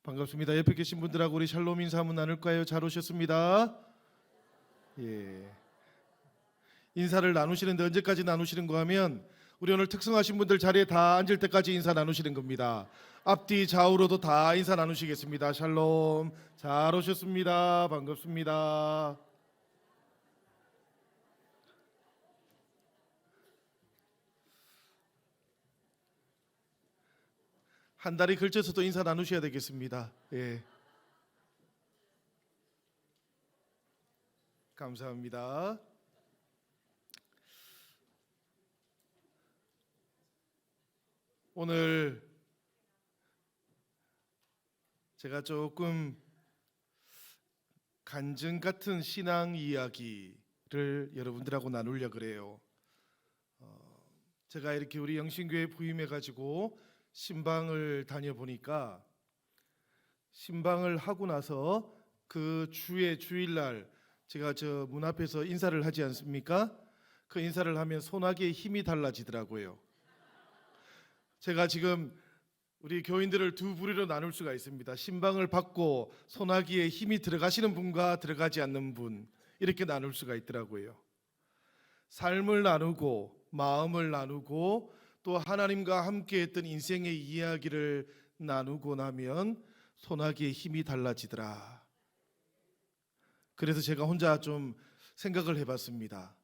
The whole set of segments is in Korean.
반갑습니다. 옆에 계신 분들하고 우리 샬롬 인사 한번 나눌까요? 잘 오셨습니다. 예. 인사를 나누시는데 언제까지 나누시는 거 하면 우리 오늘 특성하신 분들 자리에 다 앉을 때까지 인사 나누시는 겁니다. 앞뒤 좌우로도 다 인사 나누시겠습니다. 샬롬. 잘 오셨습니다. 반갑습니다. 한 다리 걸쳐서도 인사 나누셔야 되겠습니다. 예. 감사합니다. 오늘 제가 조금 간증 같은 신앙 이야기를 여러분들하고 나누려고 그래요. 제가 이렇게 우리 영신교회 부임해 가지고 신방을 다녀보니까 신방을 하고 나서 그 주의 주일날 제가 저 문 앞에서 인사를 하지 않습니까? 그 인사를 하면 소나기에 힘이 달라지더라고요. 제가 지금 우리 교인들을 두 부류로 나눌 수가 있습니다. 신방을 받고 소나기에 힘이 들어가시는 분과 들어가지 않는 분, 이렇게 나눌 수가 있더라고요. 삶을 나누고 마음을 나누고 또 하나님과 함께 했던 인생의 이야기를 나누고 나면 소나기에 힘이 달라지더라. 그래서 제가 혼자 좀 생각을 해봤습니다.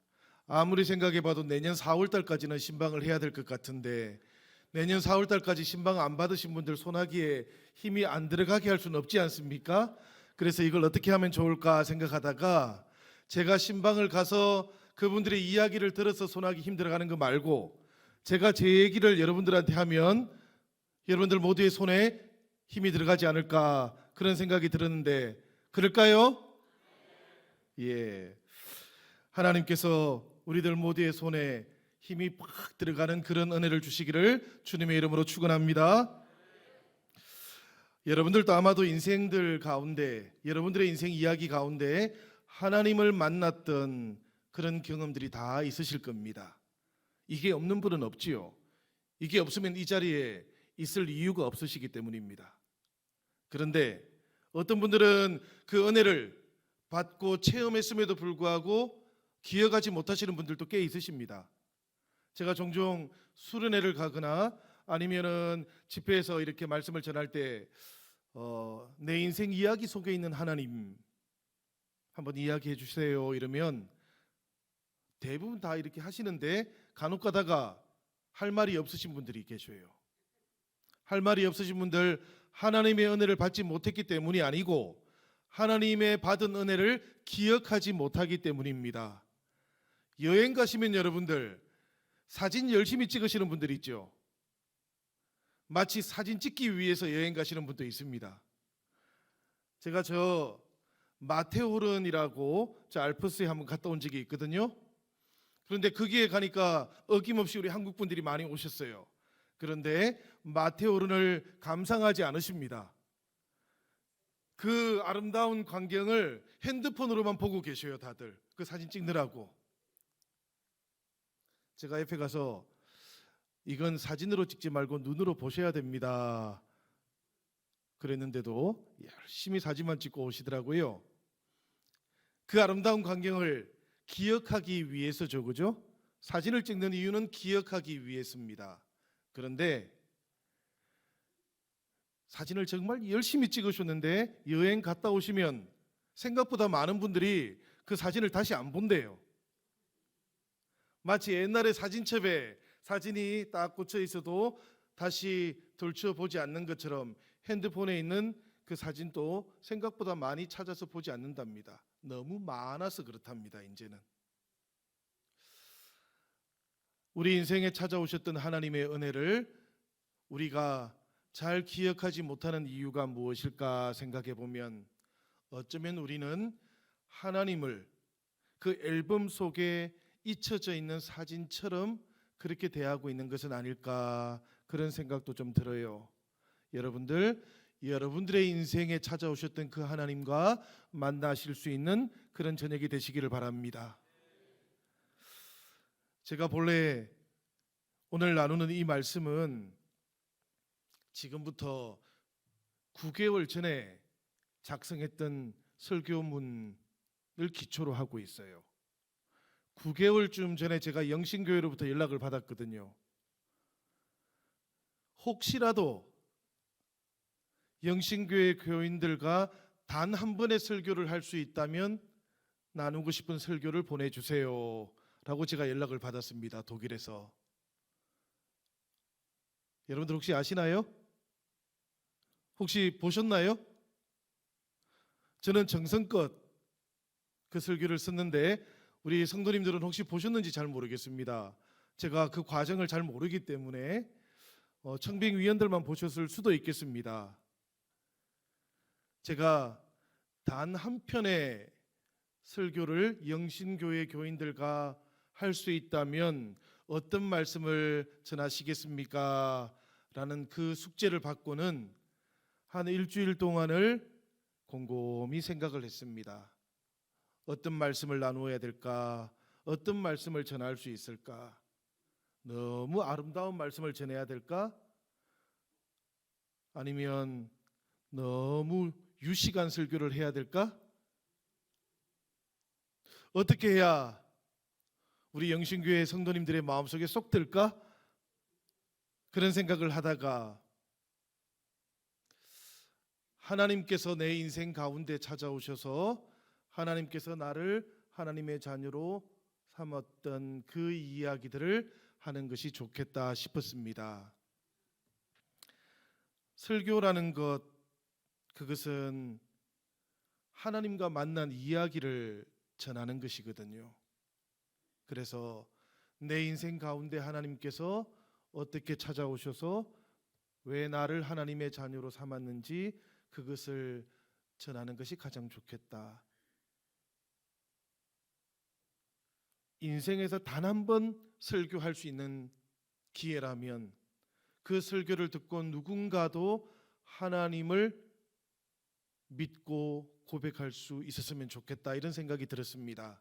아무리 생각해봐도 내년 4월달까지는 신방을 해야 될 것 같은데 내년 4월달까지 신방 안 받으신 분들 소나기에 힘이 안 들어가게 할 수는 없지 않습니까? 그래서 이걸 어떻게 하면 좋을까 생각하다가 제가 신방을 가서 그분들의 이야기를 들어서 소나기 힘 들어가는 거 말고 제가 제 얘기를 여러분들한테 하면 여러분들 모두의 손에 힘이 들어가지 않을까 그런 생각이 들었는데 그럴까요? 예. 하나님께서 우리들 모두의 손에 힘이 팍 들어가는 그런 은혜를 주시기를 주님의 이름으로 축원합니다. 여러분들도 아마도 인생들 가운데 여러분들의 인생 이야기 가운데 하나님을 만났던 그런 경험들이 다 있으실 겁니다. 이게 없는 분은 없지요. 이게 없으면 이 자리에 있을 이유가 없으시기 때문입니다. 그런데 어떤 분들은 그 은혜를 받고 체험했음에도 불구하고 기억하지 못하시는 분들도 꽤 있으십니다. 제가 종종 수련회를 가거나 아니면은 집회에서 이렇게 말씀을 전할 때 내 인생 이야기 속에 있는 하나님 한번 이야기해 주세요 이러면 대부분 다 이렇게 하시는데 간혹 가다가 할 말이 없으신 분들이 계셔요. 할 말이 없으신 분들 하나님의 은혜를 받지 못했기 때문이 아니고 하나님의 받은 은혜를 기억하지 못하기 때문입니다. 여행 가시면 여러분들 사진 열심히 찍으시는 분들이 있죠. 마치 사진 찍기 위해서 여행 가시는 분도 있습니다. 제가 저 마테오른이라고 저 알프스에 한번 갔다 온 적이 있거든요. 그런데 거기에 가니까 어김없이 우리 한국 분들이 많이 오셨어요. 그런데 마테오른을 감상하지 않으십니다. 그 아름다운 광경을 핸드폰으로만 보고 계셔요. 다들 그 사진 찍느라고. 제가 옆에 가서 이건 사진으로 찍지 말고 눈으로 보셔야 됩니다 그랬는데도 열심히 사진만 찍고 오시더라고요. 그 아름다운 광경을 기억하기 위해서죠, 그죠? 사진을 찍는 이유는 기억하기 위해서입니다. 그런데 사진을 정말 열심히 찍으셨는데 여행 갔다 오시면 생각보다 많은 분들이 그 사진을 다시 안 본대요. 마치 옛날에 사진첩에 사진이 딱 꽂혀 있어도 다시 돌쳐보지 않는 것처럼 핸드폰에 있는 그 사진도 생각보다 많이 찾아서 보지 않는답니다. 너무 많아서 그렇답니다. 이제는 우리 인생에 찾아오셨던 하나님의 은혜를 우리가 잘 기억하지 못하는 이유가 무엇일까 생각해 보면 어쩌면 우리는 하나님을 그 앨범 속에 잊혀져 있는 사진처럼 그렇게 대하고 있는 것은 아닐까 그런 생각도 좀 들어요. 여러분들의 인생에 찾아오셨던 그 하나님과 만나실 수 있는 그런 저녁이 되시기를 바랍니다. 제가 본래 오늘 나누는 이 말씀은 지금부터 9개월 전에 작성했던 설교문을 기초로 하고 있어요. 9개월쯤 전에 제가 영신교회로부터 연락을 받았거든요. 혹시라도 영신교회 교인들과 단 한 번의 설교를 할 수 있다면 나누고 싶은 설교를 보내주세요 라고 제가 연락을 받았습니다. 독일에서. 여러분들 혹시 아시나요? 혹시 보셨나요? 저는 정성껏 그 설교를 썼는데 우리 성도님들은 혹시 보셨는지 잘 모르겠습니다. 제가 그 과정을 잘 모르기 때문에 청빙위원들만 보셨을 수도 있겠습니다. 제가 단 한 편의 설교를 영신교회 교인들과 할 수 있다면 어떤 말씀을 전하시겠습니까? 라는 그 숙제를 받고는 한 일주일 동안을 곰곰이 생각을 했습니다. 어떤 말씀을 나누어야 될까? 어떤 말씀을 전할 수 있을까? 너무 아름다운 말씀을 전해야 될까? 아니면 너무 유식한 설교를 해야 될까? 어떻게 해야 우리 영신교회 성도님들의 마음속에 쏙 들까? 그런 생각을 하다가 하나님께서 내 인생 가운데 찾아오셔서 하나님께서 나를 하나님의 자녀로 삼았던 그 이야기들을 하는 것이 좋겠다 싶었습니다. 설교라는 것, 그것은 하나님과 만난 이야기를 전하는 것이거든요. 그래서 내 인생 가운데 하나님께서 어떻게 찾아오셔서 왜 나를 하나님의 자녀로 삼았는지 그것을 전하는 것이 가장 좋겠다. 인생에서 단 한 번 설교할 수 있는 기회라면 그 설교를 듣고 누군가도 하나님을 믿고 고백할 수 있었으면 좋겠다, 이런 생각이 들었습니다.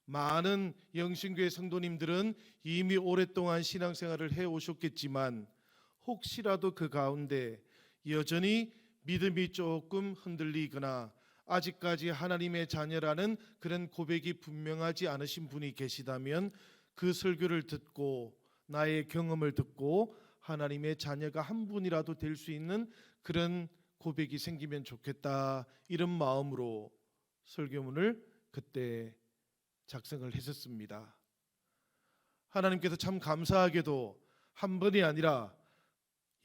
많은 영신교회 성도님들은 이미 오랫동안 신앙생활을 해오셨겠지만 혹시라도 그 가운데 여전히 믿음이 조금 흔들리거나 아직까지 하나님의 자녀라는 그런 고백이 분명하지 않으신 분이 계시다면 그 설교를 듣고 나의 경험을 듣고 하나님의 자녀가 한 분이라도 될 수 있는 그런 고백이 생기면 좋겠다, 이런 마음으로 설교문을 그때 작성을 했었습니다. 하나님께서 참 감사하게도 한 번이 아니라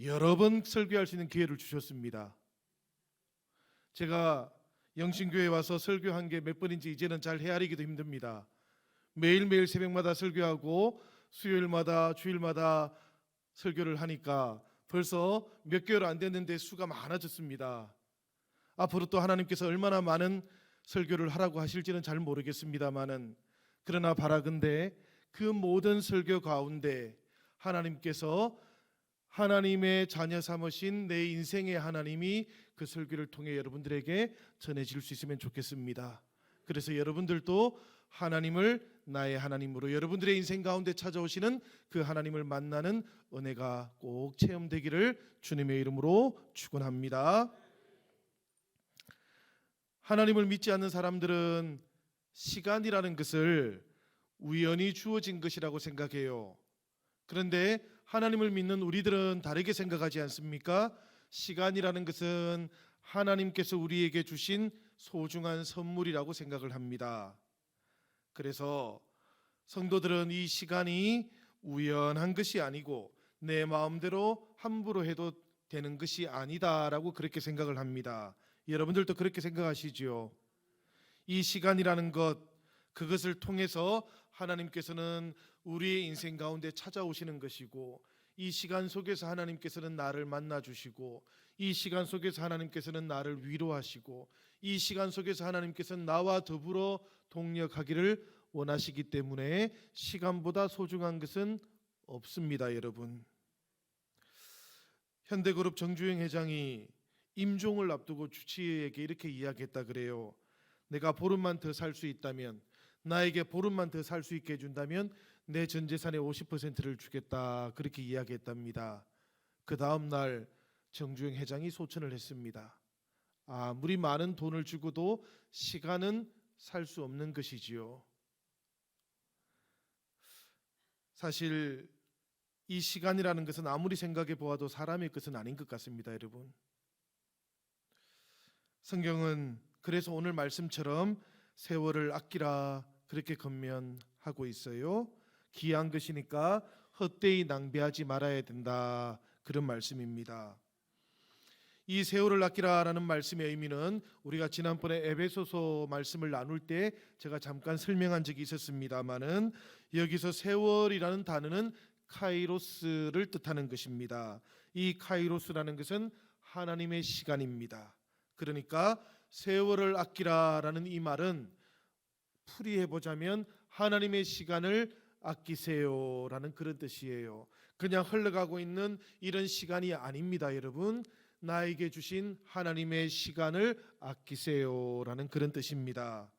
여러 번 설교할 수 있는 기회를 주셨습니다. 제가 영신교회에 와서 설교한 게 몇 번인지 이제는 잘 헤아리기도 힘듭니다. 매일매일 새벽마다 설교하고 수요일마다 주일마다 설교를 하니까 벌써 몇 개월 안 됐는데 수가 많아졌습니다. 앞으로 또 하나님께서 얼마나 많은 설교를 하라고 하실지는 잘 모르겠습니다만은, 그러나 바라건대 그 모든 설교 가운데 하나님께서 하나님의 자녀 삼으신 내 인생의 하나님이 그 설교를 통해 여러분들에게 전해질 수 있으면 좋겠습니다. 그래서 여러분들도 하나님을 나의 하나님으로 여러분들의 인생 가운데 찾아오시는 그 하나님을 만나는 은혜가 꼭 체험되기를 주님의 이름으로 축원합니다. 하나님을 믿지 않는 사람들은 시간이라는 것을 우연히 주어진 것이라고 생각해요. 그런데 하나님을 믿는 우리들은 다르게 생각하지 않습니까? 시간이라는 것은 하나님께서 우리에게 주신 소중한 선물이라고 생각을 합니다. 그래서 성도들은 이 시간이 우연한 것이 아니고 내 마음대로 함부로 해도 되는 것이 아니다라고 그렇게 생각을 합니다. 여러분들도 그렇게 생각하시지요? 이 시간이라는 것, 그것을 통해서 하나님께서는 우리의 인생 가운데 찾아오시는 것이고, 이 시간 속에서 하나님께서는 나를 만나 주시고, 이 시간 속에서 하나님께서는 나를 위로하시고, 이 시간 속에서 하나님께서는 나와 더불어 동력하기를 원하시기 때문에 시간보다 소중한 것은 없습니다. 여러분, 현대그룹 정주영 회장이 임종을 앞두고 주치의에게 이렇게 이야기했다 그래요. 내가 보름만 더 살 수 있다면, 나에게 보름만 더 살 수 있게 해준다면 내 전 재산의 50%를 주겠다, 그렇게 이야기했답니다. 그 다음 날 정주영 회장이 소천을 했습니다. 아무리 많은 돈을 주고도 시간은 살 수 없는 것이지요. 사실 이 시간이라는 것은 아무리 생각해 보아도 사람의 것은 아닌 것 같습니다, 여러분. 성경은 그래서 오늘 말씀처럼 세월을 아끼라 그렇게 권면하고 있어요. 귀한 것이니까 헛되이 낭비하지 말아야 된다, 그런 말씀입니다. 이 세월을 아끼라라는 말씀의 의미는 우리가 지난번에 에베소서 말씀을 나눌 때 제가 잠깐 설명한 적이 있었습니다마는, 여기서 세월이라는 단어는 카이로스를 뜻하는 것입니다. 이 카이로스라는 것은 하나님의 시간입니다. 그러니까 세월을 아끼라라는 이 말은 풀이해 보자면 하나님의 시간을 아끼세요라는 그런 뜻이에요. 그냥 흘러가고 있는 이런 시간이 아닙니다, 여러분. 나에게 주신 하나님의 시간을 아끼세요라는 그런 뜻입니다.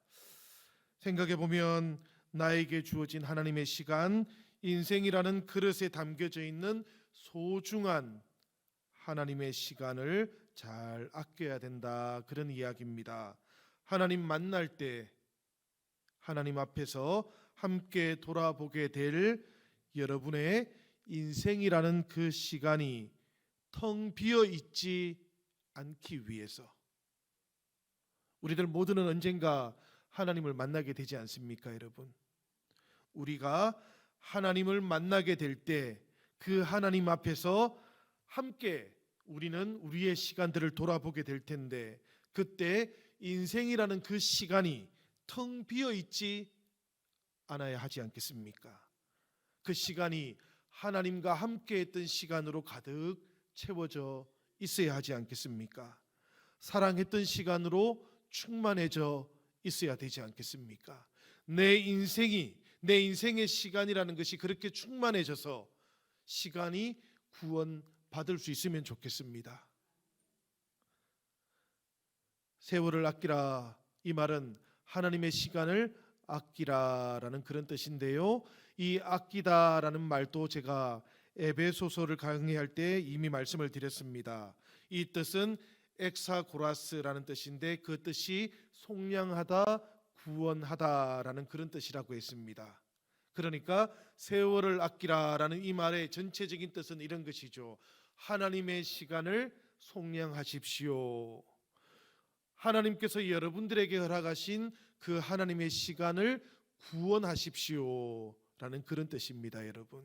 생각해 보면 나에게 주어진 하나님의 시간, 인생이라는 그릇에 담겨져 있는 소중한 하나님의 시간을 잘 아껴야 된다, 그런 이야기입니다. 하나님 만날 때 하나님 앞에서 함께 돌아보게 될 여러분의 인생이라는 그 시간이 텅 비어 있지 않기 위해서, 우리들 모두는 언젠가 하나님을 만나게 되지 않습니까, 여러분? 우리가 하나님을 만나게 될 때 그 하나님 앞에서 함께 우리는 우리의 시간들을 돌아보게 될 텐데, 그때 인생이라는 그 시간이 텅 비어 있지 않아야 하지 않겠습니까? 그 시간이 하나님과 함께 했던 시간으로 가득 채워져 있어야 하지 않겠습니까? 사랑했던 시간으로 충만해져 있어야 되지 않겠습니까? 내 인생의 시간이라는 것이 그렇게 충만해져서 시간이 구원받을 수 있으면 좋겠습니다. 세월을 아끼라, 이 말은 하나님의 시간을 아끼라라는 그런 뜻인데요. 이 아끼다라는 말도 제가 에베소서를 강의할 때 이미 말씀을 드렸습니다. 이 뜻은 엑사고라스라는 뜻인데, 그 뜻이 속량하다, 구원하다라는 그런 뜻이라고 했습니다. 그러니까 세월을 아끼라라는 이 말의 전체적인 뜻은 이런 것이죠. 하나님의 시간을 속량하십시오. 하나님께서 여러분들에게 허락하신 그 하나님의 시간을 구원하십시오라는 그런 뜻입니다, 여러분.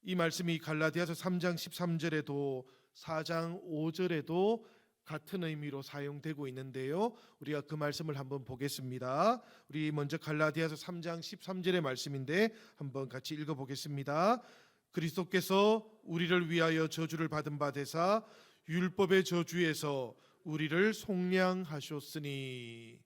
이 말씀이 갈라디아서 3장 13절에도 4장 5절에도 같은 의미로 사용되고 있는데요. 우리가 그 말씀을 한번 보겠습니다. 우리 먼저 갈라디아서 3장 13절의 말씀인데 한번 같이 읽어보겠습니다. 그리스도께서 우리를 위하여 저주를 받은 바 되사 율법의 저주에서 우리를 속량하셨으니,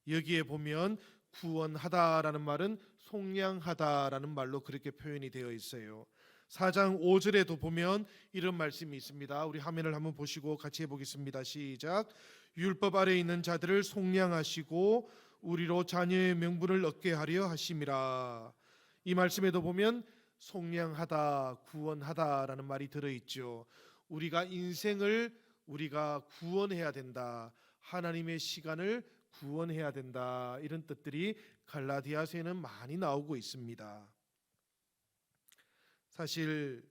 여기에 보면 구원하다라는 말은 속량하다라는 말로 그렇게 표현이 되어 있어요. 4장 5절에도 보면 이런 말씀이 있습니다. 우리 화면을 한번 보시고 같이 해보겠습니다. 시작. 율법 아래 있는 자들을 속량하시고 우리로 자녀의 명분을 얻게 하려 하심이라. 이 말씀에도 보면 속량하다, 구원하다라는 말이 들어있죠. 우리가 인생을 우리가 구원해야 된다, 하나님의 시간을 구원해야 된다, 이런 뜻들이 갈라디아서에는 많이 나오고 있습니다. 사실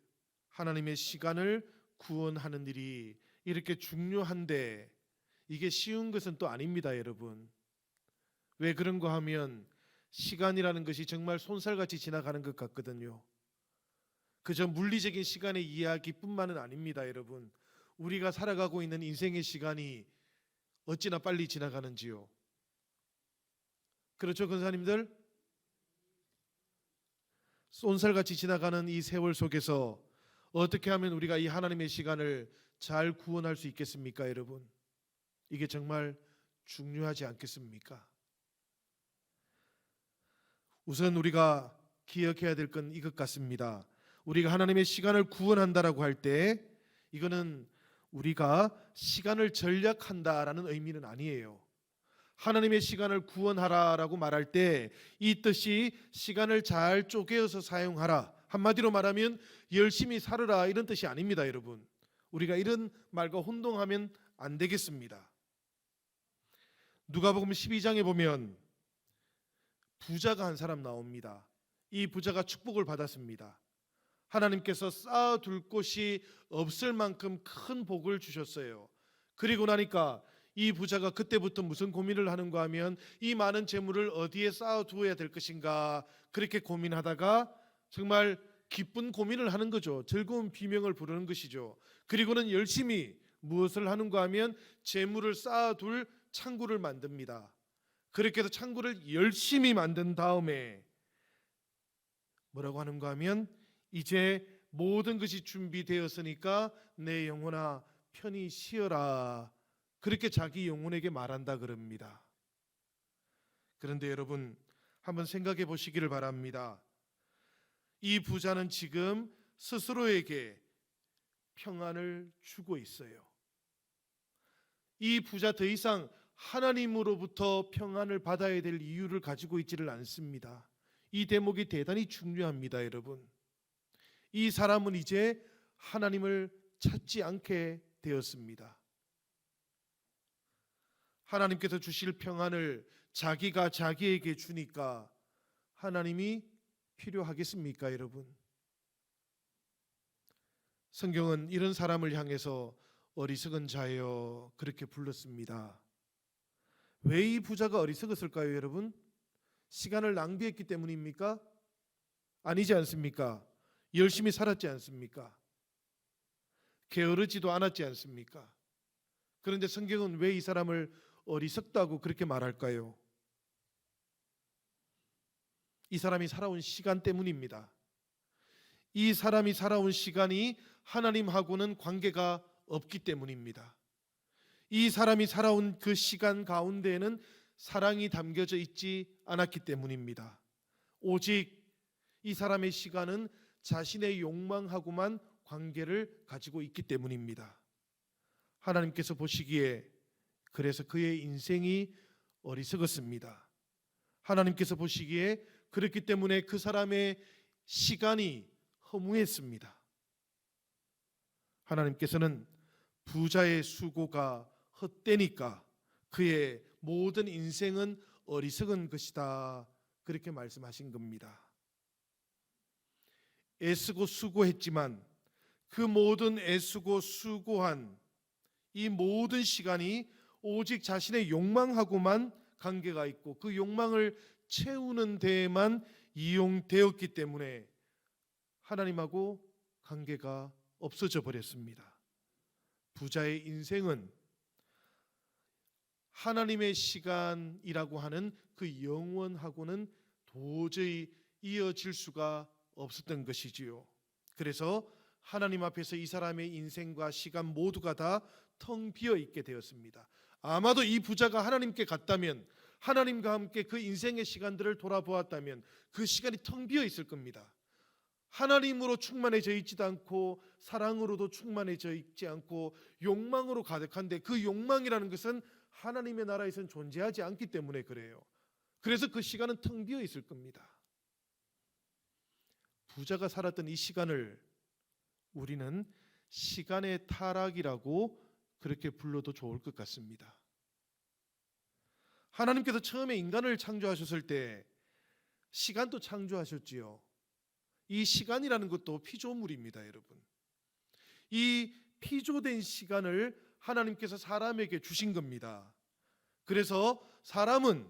하나님의 시간을 구원하는 일이 이렇게 중요한데 이게 쉬운 것은 또 아닙니다, 여러분. 왜 그런가 하면 시간이라는 것이 정말 손살같이 지나가는 것 같거든요. 그저 물리적인 시간의 이야기뿐만은 아닙니다, 여러분. 우리가 살아가고 있는 인생의 시간이 어찌나 빨리 지나가는지요. 그렇죠, 권사님들? 쏜살같이 지나가는 이 세월 속에서 어떻게 하면 우리가 이 하나님의 시간을 잘 구원할 수 있겠습니까, 여러분? 이게 정말 중요하지 않겠습니까? 우선 우리가 기억해야 될 건 이것 같습니다. 우리가 하나님의 시간을 구원한다라고 할 때 이거는 우리가 시간을 전략한다라는 의미는 아니에요. 하나님의 시간을 구원하라라고 말할 때 이 뜻이 시간을 잘 쪼개어서 사용하라, 한마디로 말하면 열심히 살으라 이런 뜻이 아닙니다, 여러분. 우리가 이런 말과 혼동하면 안 되겠습니다. 누가복음 12장에 보면 부자가 한 사람 나옵니다. 이 부자가 축복을 받았습니다. 하나님께서 쌓아둘 곳이 없을 만큼 큰 복을 주셨어요. 그리고 나니까 이 부자가 그때부터 무슨 고민을 하는가 하면 이 많은 재물을 어디에 쌓아두어야 될 것인가, 그렇게 고민하다가 정말 기쁜 고민을 하는 거죠. 즐거운 비명을 부르는 것이죠. 그리고는 열심히 무엇을 하는가 하면 재물을 쌓아둘 창고를 만듭니다. 그렇게 해서 창고를 열심히 만든 다음에 뭐라고 하는가 하면 이제 모든 것이 준비되었으니까 내 영혼아 편히 쉬어라, 그렇게 자기 영혼에게 말한다 그럽니다. 그런데 여러분 한번 생각해 보시기를 바랍니다. 이 부자는 지금 스스로에게 평안을 주고 있어요. 이 부자 더 이상 하나님으로부터 평안을 받아야 될 이유를 가지고 있지를 않습니다. 이 대목이 대단히 중요합니다, 여러분. 이 사람은 이제 하나님을 찾지 않게 되었습니다. 하나님께서 주실 평안을 자기가 자기에게 주니까 하나님이 필요하겠습니까, 여러분? 성경은 이런 사람을 향해서 어리석은 자여 그렇게 불렀습니다. 왜 이 부자가 어리석었을까요, 여러분? 시간을 낭비했기 때문입니까? 아니지 않습니까? 열심히 살았지 않습니까? 게으르지도 않았지 않습니까? 그런데 성경은 왜 이 사람을 어리석다고 그렇게 말할까요? 이 사람이 살아온 시간 때문입니다. 이 사람이 살아온 시간이 하나님하고는 관계가 없기 때문입니다. 이 사람이 살아온 그 시간 가운데에는 사랑이 담겨져 있지 않았기 때문입니다. 오직 이 사람의 시간은 자신의 욕망하고만 관계를 가지고 있기 때문입니다. 하나님께서 보시기에 그래서 그의 인생이 어리석었습니다. 하나님께서 보시기에 그렇기 때문에 그 사람의 시간이 허무했습니다. 하나님께서는 부자의 수고가 헛되니까 그의 모든 인생은 어리석은 것이다, 그렇게 말씀하신 겁니다. 애쓰고 수고했지만 그 모든 애쓰고 수고한 이 모든 시간이 오직 자신의 욕망하고만 관계가 있고 그 욕망을 채우는 데에만 이용되었기 때문에 하나님하고 관계가 없어져 버렸습니다. 부자의 인생은 하나님의 시간이라고 하는 그 영원하고는 도저히 이어질 수가 없었던 것이지요. 그래서 하나님 앞에서 이 사람의 인생과 시간 모두가 다 텅 비어 있게 되었습니다. 아마도 이 부자가 하나님께 갔다면, 하나님과 함께 그 인생의 시간들을 돌아보았다면 그 시간이 텅 비어 있을 겁니다. 하나님으로 충만해져 있지도 않고 사랑으로도 충만해져 있지 않고 욕망으로 가득한데, 그 욕망이라는 것은 하나님의 나라에서는 존재하지 않기 때문에 그래요. 그래서 그 시간은 텅 비어 있을 겁니다. 부자가 살았던 이 시간을 우리는 시간의 타락이라고 그렇게 불러도 좋을 것 같습니다. 하나님께서 처음에 인간을 창조하셨을 때 시간도 창조하셨지요. 이 시간이라는 것도 피조물입니다, 여러분. 이 피조된 시간을 하나님께서 사람에게 주신 겁니다. 그래서 사람은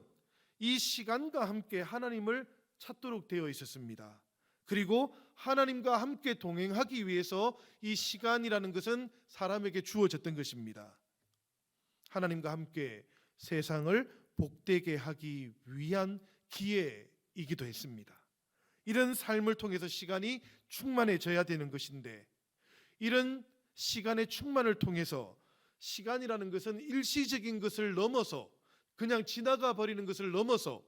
이 시간과 함께 하나님을 찾도록 되어 있었습니다. 그리고 하나님과 함께 동행하기 위해서 이 시간이라는 것은 사람에게 주어졌던 것입니다. 하나님과 함께 세상을 복되게 하기 위한 기회이기도 했습니다. 이런 삶을 통해서 시간이 충만해져야 되는 것인데, 이런 시간의 충만을 통해서 시간이라는 것은 일시적인 것을 넘어서, 그냥 지나가 버리는 것을 넘어서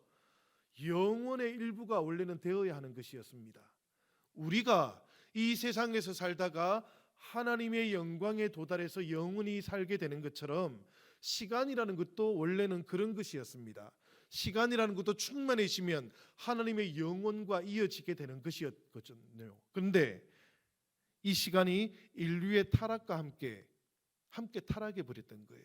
영혼의 일부가 원래는 되어야 하는 것이었습니다. 우리가 이 세상에서 살다가 하나님의 영광에 도달해서 영원히 살게 되는 것처럼 시간이라는 것도 원래는 그런 것이었습니다. 시간이라는 것도 충만해지면 하나님의 영혼과 이어지게 되는 것이었거든요. 그런데 이 시간이 인류의 타락과 함께 타락해 버렸던 거예요.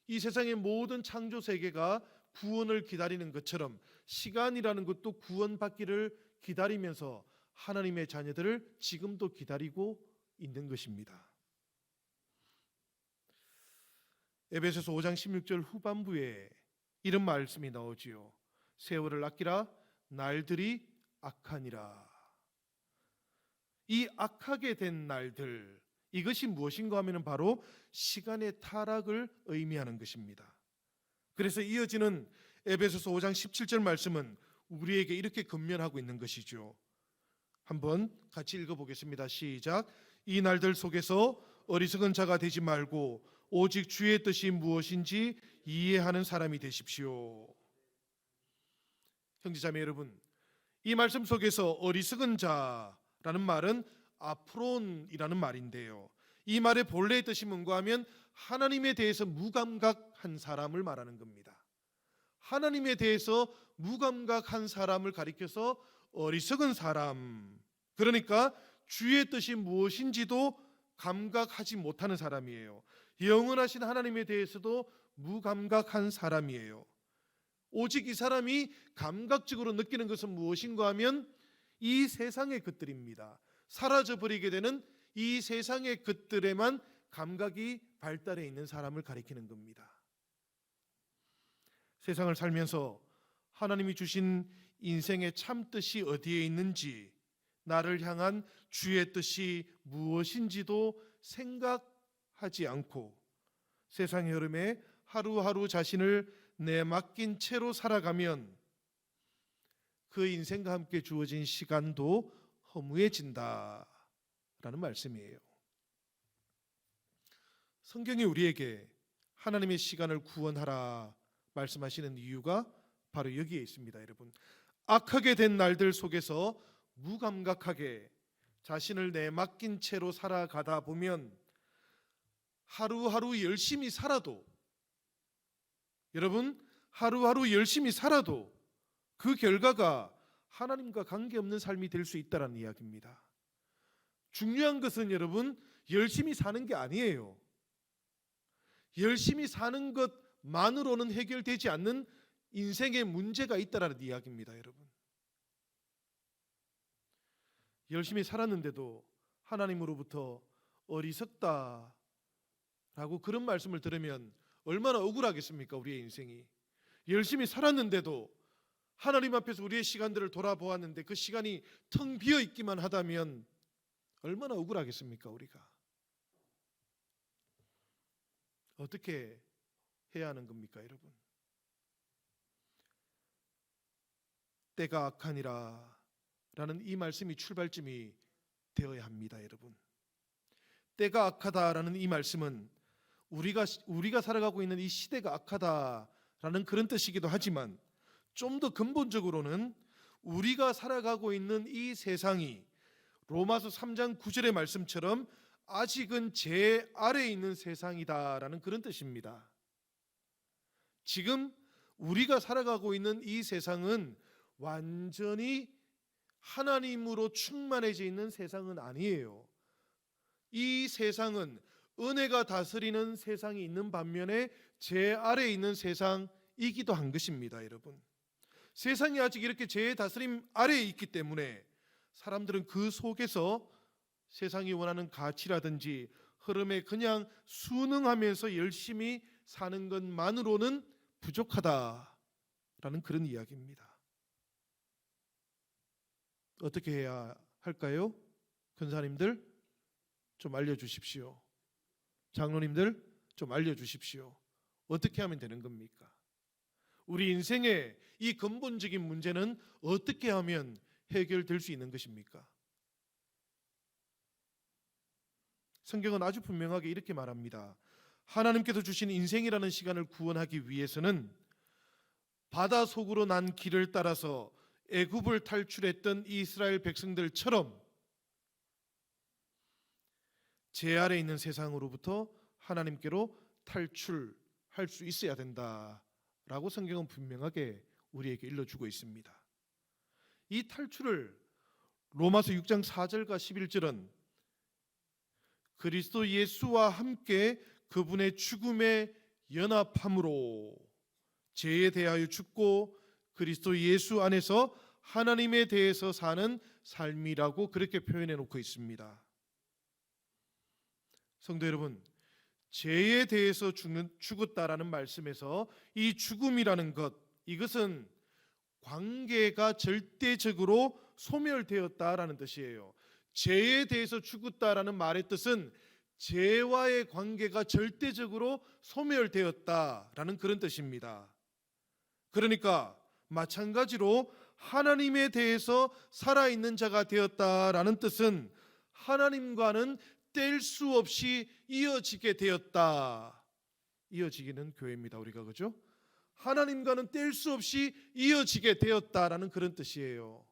이 세상의 모든 창조 세계가 구원을 기다리는 것처럼 시간이라는 것도 구원받기를 기다리면서 하나님의 자녀들을 지금도 기다리고 있는 것입니다. 에베소서 5장 16절 후반부에 이런 말씀이 나오지요. 세월을 아끼라 날들이 악하니라. 이 악하게 된 날들, 이것이 무엇인가 하면 바로 시간의 타락을 의미하는 것입니다. 그래서 이어지는 에베소서 5장 17절 말씀은 우리에게 이렇게 권면하고 있는 것이죠. 한번 같이 읽어보겠습니다. 시작. 이 날들 속에서 어리석은 자가 되지 말고 오직 주의 뜻이 무엇인지 이해하는 사람이 되십시오. 형제자매 여러분, 이 말씀 속에서 어리석은 자라는 말은 아프론이라는 말인데요, 이 말의 본래의 뜻이 뭔가 하면 하나님에 대해서 무감각한 사람을 말하는 겁니다. 하나님에 대해서 무감각한 사람을 가리켜서 어리석은 사람, 그러니까 주의 뜻이 무엇인지도 감각하지 못하는 사람이에요. 영원하신 하나님에 대해서도 무감각한 사람이에요. 오직 이 사람이 감각적으로 느끼는 것은 무엇인가 하면 이 세상의 것들입니다. 사라져버리게 되는 이 세상의 것들에만 감각이 발달해 있는 사람을 가리키는 겁니다. 세상을 살면서 하나님이 주신 인생의 참 뜻이 어디에 있는지, 나를 향한 주의 뜻이 무엇인지도 생각하지 않고 세상의 흐름에 하루하루 자신을 내맡긴 채로 살아가면 그 인생과 함께 주어진 시간도 허무해진다라는 말씀이에요. 성경이 우리에게 하나님의 시간을 구원하라 말씀하시는 이유가 바로 여기에 있습니다. 여러분, 악하게 된 날들 속에서 무감각하게 자신을 내맡긴 채로 살아가다 보면 하루하루 열심히 살아도, 여러분, 하루하루 열심히 살아도 그 결과가 하나님과 관계없는 삶이 될 수 있다는 이야기입니다. 중요한 것은 여러분, 열심히 사는 게 아니에요. 열심히 사는 것만으로는 해결되지 않는 인생의 문제가 있다는 이야기입니다. 여러분, 열심히 살았는데도 하나님으로부터 어리석다라고 그런 말씀을 들으면 얼마나 억울하겠습니까? 우리의 인생이 열심히 살았는데도 하나님 앞에서 우리의 시간들을 돌아보았는데 그 시간이 텅 비어 있기만 하다면 얼마나 억울하겠습니까? 우리가 어떻게 해야 하는 겁니까, 여러분? 때가 악하니라 라는 이 말씀이 출발점이 되어야 합니다. 여러분, 때가 악하다라는 이 말씀은 우리가 살아가고 있는 이 시대가 악하다라는 그런 뜻이기도 하지만 좀 더 근본적으로는 우리가 살아가고 있는 이 세상이 로마서 3장 9절의 말씀처럼 아직은 제 아래에 있는 세상이다라는 그런 뜻입니다. 지금 우리가 살아가고 있는 이 세상은 완전히 하나님으로 충만해져 있는 세상은 아니에요. 이 세상은 은혜가 다스리는 세상이 있는 반면에 제 아래에 있는 세상이기도 한 것입니다. 여러분, 세상이 아직 이렇게 제 다스림 아래에 있기 때문에 사람들은 그 속에서 세상이 원하는 가치라든지 흐름에 그냥 순응하면서 열심히 사는 것만으로는 부족하다라는 그런 이야기입니다. 어떻게 해야 할까요? 권사님들 좀 알려주십시오. 장로님들 좀 알려주십시오. 어떻게 하면 되는 겁니까? 우리 인생의 이 근본적인 문제는 어떻게 하면 해결될 수 있는 것입니까? 성경은 아주 분명하게 이렇게 말합니다. 하나님께서 주신 인생이라는 시간을 구원하기 위해서는 바다 속으로 난 길을 따라서 애굽을 탈출했던 이스라엘 백성들처럼 제 아래에 있는 세상으로부터 하나님께로 탈출할 수 있어야 된다라는 라고 성경은 분명하게 우리에게 일러주고 있습니다. 이 탈출을 로마서 6장 4절과 11절은 그리스도 예수와 함께 그분의 죽음에 연합함으로 죄에 대하여 죽고 그리스도 예수 안에서 하나님에 대해서 사는 삶이라고 그렇게 표현해 놓고 있습니다. 성도 여러분, 죄에 대해서 죽었다라는 말씀에서 이 죽음이라는 것, 이것은 관계가 절대적으로 소멸되었다라는 뜻이에요. 죄에 대해서 죽었다라는 말의 뜻은 죄와의 관계가 절대적으로 소멸되었다라는 그런 뜻입니다. 그러니까 마찬가지로 하나님에 대해서 살아있는 자가 되었다라는 뜻은 하나님과는 뗄 수 없이 이어지게 되었다. 이어지기는 교회입니다. 우리가 그죠? 하나님과는 뗄 수 없이 이어지게 되었다라는 그런 뜻이에요.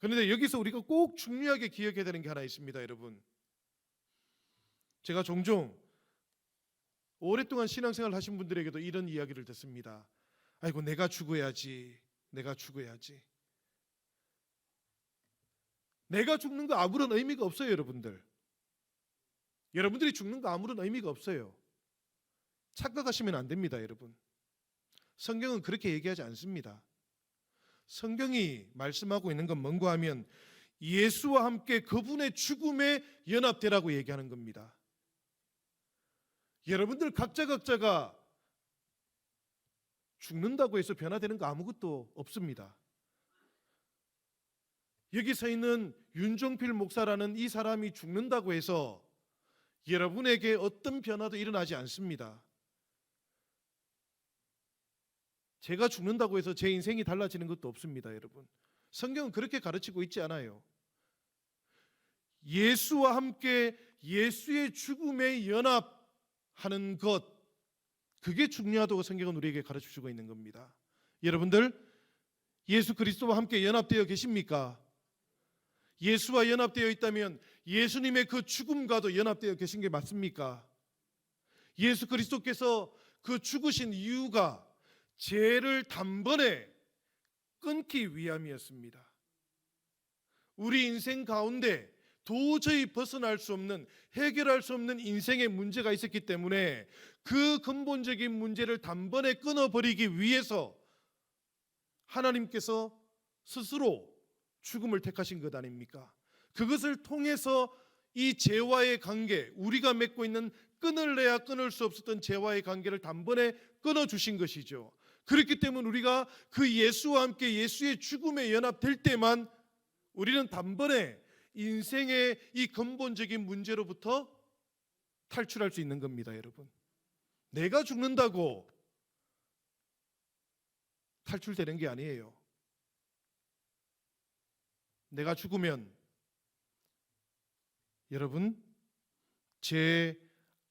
그런데 여기서 우리가 꼭 중요하게 기억해야 되는 게 하나 있습니다, 여러분. 제가 종종 오랫동안 신앙생활 하신 분들에게도 이런 이야기를 듣습니다. 아이고, 내가 죽어야지. 내가 죽어야지. 내가 죽는 거 아무런 의미가 없어요, 여러분들. 여러분들이 죽는 거 아무런 의미가 없어요. 착각하시면 안 됩니다, 여러분. 성경은 그렇게 얘기하지 않습니다. 성경이 말씀하고 있는 건 뭔가 하면 예수와 함께 그분의 죽음에 연합되라고 얘기하는 겁니다. 여러분들 각자가 죽는다고 해서 변화되는 거 아무것도 없습니다. 여기 서 있는 윤종필 목사라는 이 사람이 죽는다고 해서 여러분에게 어떤 변화도 일어나지 않습니다. 제가 죽는다고 해서 제 인생이 달라지는 것도 없습니다, 여러분. 성경은 그렇게 가르치고 있지 않아요. 예수와 함께 예수의 죽음에 연합하는 것, 그게 중요하다고 성경은 우리에게 가르쳐주고 있는 겁니다. 여러분들, 예수 그리스도와 함께 연합되어 계십니까? 예수와 연합되어 있다면 예수님의 그 죽음과도 연합되어 계신 게 맞습니까? 예수 그리스도께서 그 죽으신 이유가 죄를 단번에 끊기 위함이었습니다. 우리 인생 가운데 도저히 벗어날 수 없는, 해결할 수 없는 인생의 문제가 있었기 때문에 그 근본적인 문제를 단번에 끊어버리기 위해서 하나님께서 스스로 죽음을 택하신 것 아닙니까? 그것을 통해서 이 죄와의 관계, 우리가 맺고 있는 끊을래야 끊을 수 없었던 죄와의 관계를 단번에 끊어주신 것이죠. 그렇기 때문에 우리가 그 예수와 함께 예수의 죽음에 연합될 때만 우리는 단번에 인생의 이 근본적인 문제로부터 탈출할 수 있는 겁니다, 여러분. 내가 죽는다고 탈출되는 게 아니에요. 내가 죽으면 여러분, 제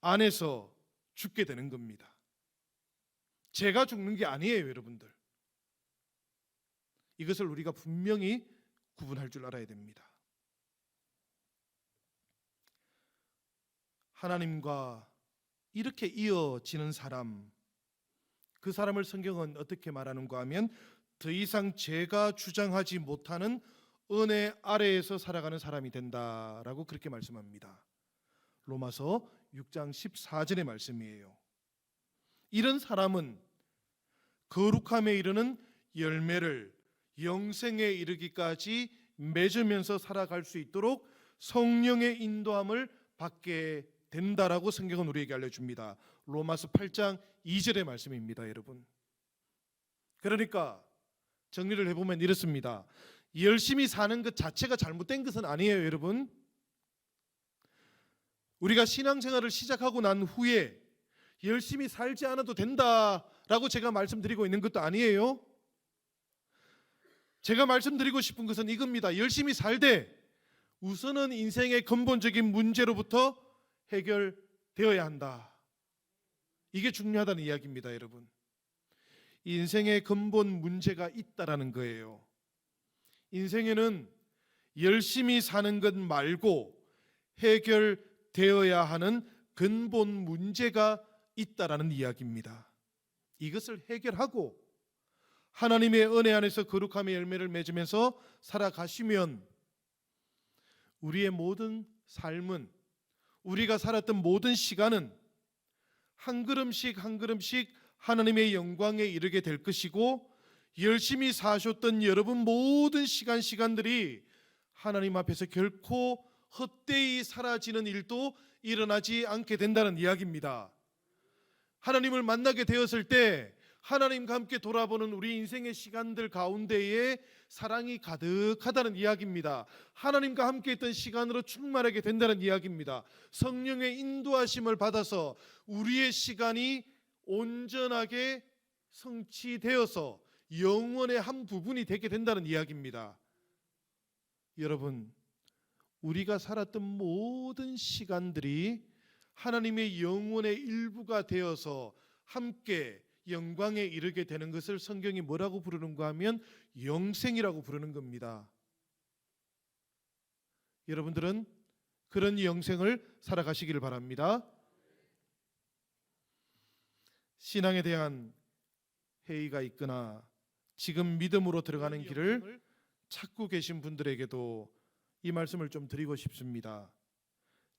안에서 죽게 되는 겁니다. 제가 죽는 게 아니에요, 여러분들. 이것을 우리가 분명히 구분할 줄 알아야 됩니다. 하나님과 이렇게 이어지는 사람, 그 사람을 성경은 어떻게 말하는가 하면 더 이상 죄가 주장하지 못하는 은혜 아래에서 살아가는 사람이 된다라고 그렇게 말씀합니다. 로마서 6장 14절의 말씀이에요. 이런 사람은 거룩함에 이르는 열매를 영생에 이르기까지 맺으면서 살아갈 수 있도록 성령의 인도함을 받게 된다라고 성경은 우리에게 알려줍니다. 로마서 8장 2절의 말씀입니다, 여러분. 그러니까 정리를 해보면 이렇습니다. 열심히 사는 것 자체가 잘못된 것은 아니에요, 여러분. 우리가 신앙생활을 시작하고 난 후에 열심히 살지 않아도 된다라고 제가 말씀드리고 있는 것도 아니에요. 제가 말씀드리고 싶은 것은 이겁니다. 열심히 살되 우선은 인생의 근본적인 문제로부터 해결되어야 한다. 이게 중요하다는 이야기입니다, 여러분. 인생의 근본 문제가 있다라는 거예요. 인생에는 열심히 사는 것 말고 해결되어야 하는 근본 문제가 있다라는 이야기입니다. 이것을 해결하고 하나님의 은혜 안에서 거룩함의 열매를 맺으면서 살아가시면 우리의 모든 삶은, 우리가 살았던 모든 시간은 한 걸음씩 한 걸음씩 하나님의 영광에 이르게 될 것이고, 열심히 사셨던 여러분 모든 시간들이 하나님 앞에서 결코 헛되이 사라지는 일도 일어나지 않게 된다는 이야기입니다. 하나님을 만나게 되었을 때 하나님과 함께 돌아보는 우리 인생의 시간들 가운데에 사랑이 가득하다는 이야기입니다. 하나님과 함께 있던 시간으로 충만하게 된다는 이야기입니다. 성령의 인도하심을 받아서 우리의 시간이 온전하게 성취되어서 영혼의 한 부분이 되게 된다는 이야기입니다. 여러분, 우리가 살았던 모든 시간들이 하나님의 영혼의 일부가 되어서 함께 영광에 이르게 되는 것을 성경이 뭐라고 부르는가 하면 영생이라고 부르는 겁니다. 여러분들은 그런 영생을 살아가시기를 바랍니다. 신앙에 대한 회의가 있거나 지금 믿음으로 들어가는 길을 찾고 계신 분들에게도 이 말씀을 좀 드리고 싶습니다.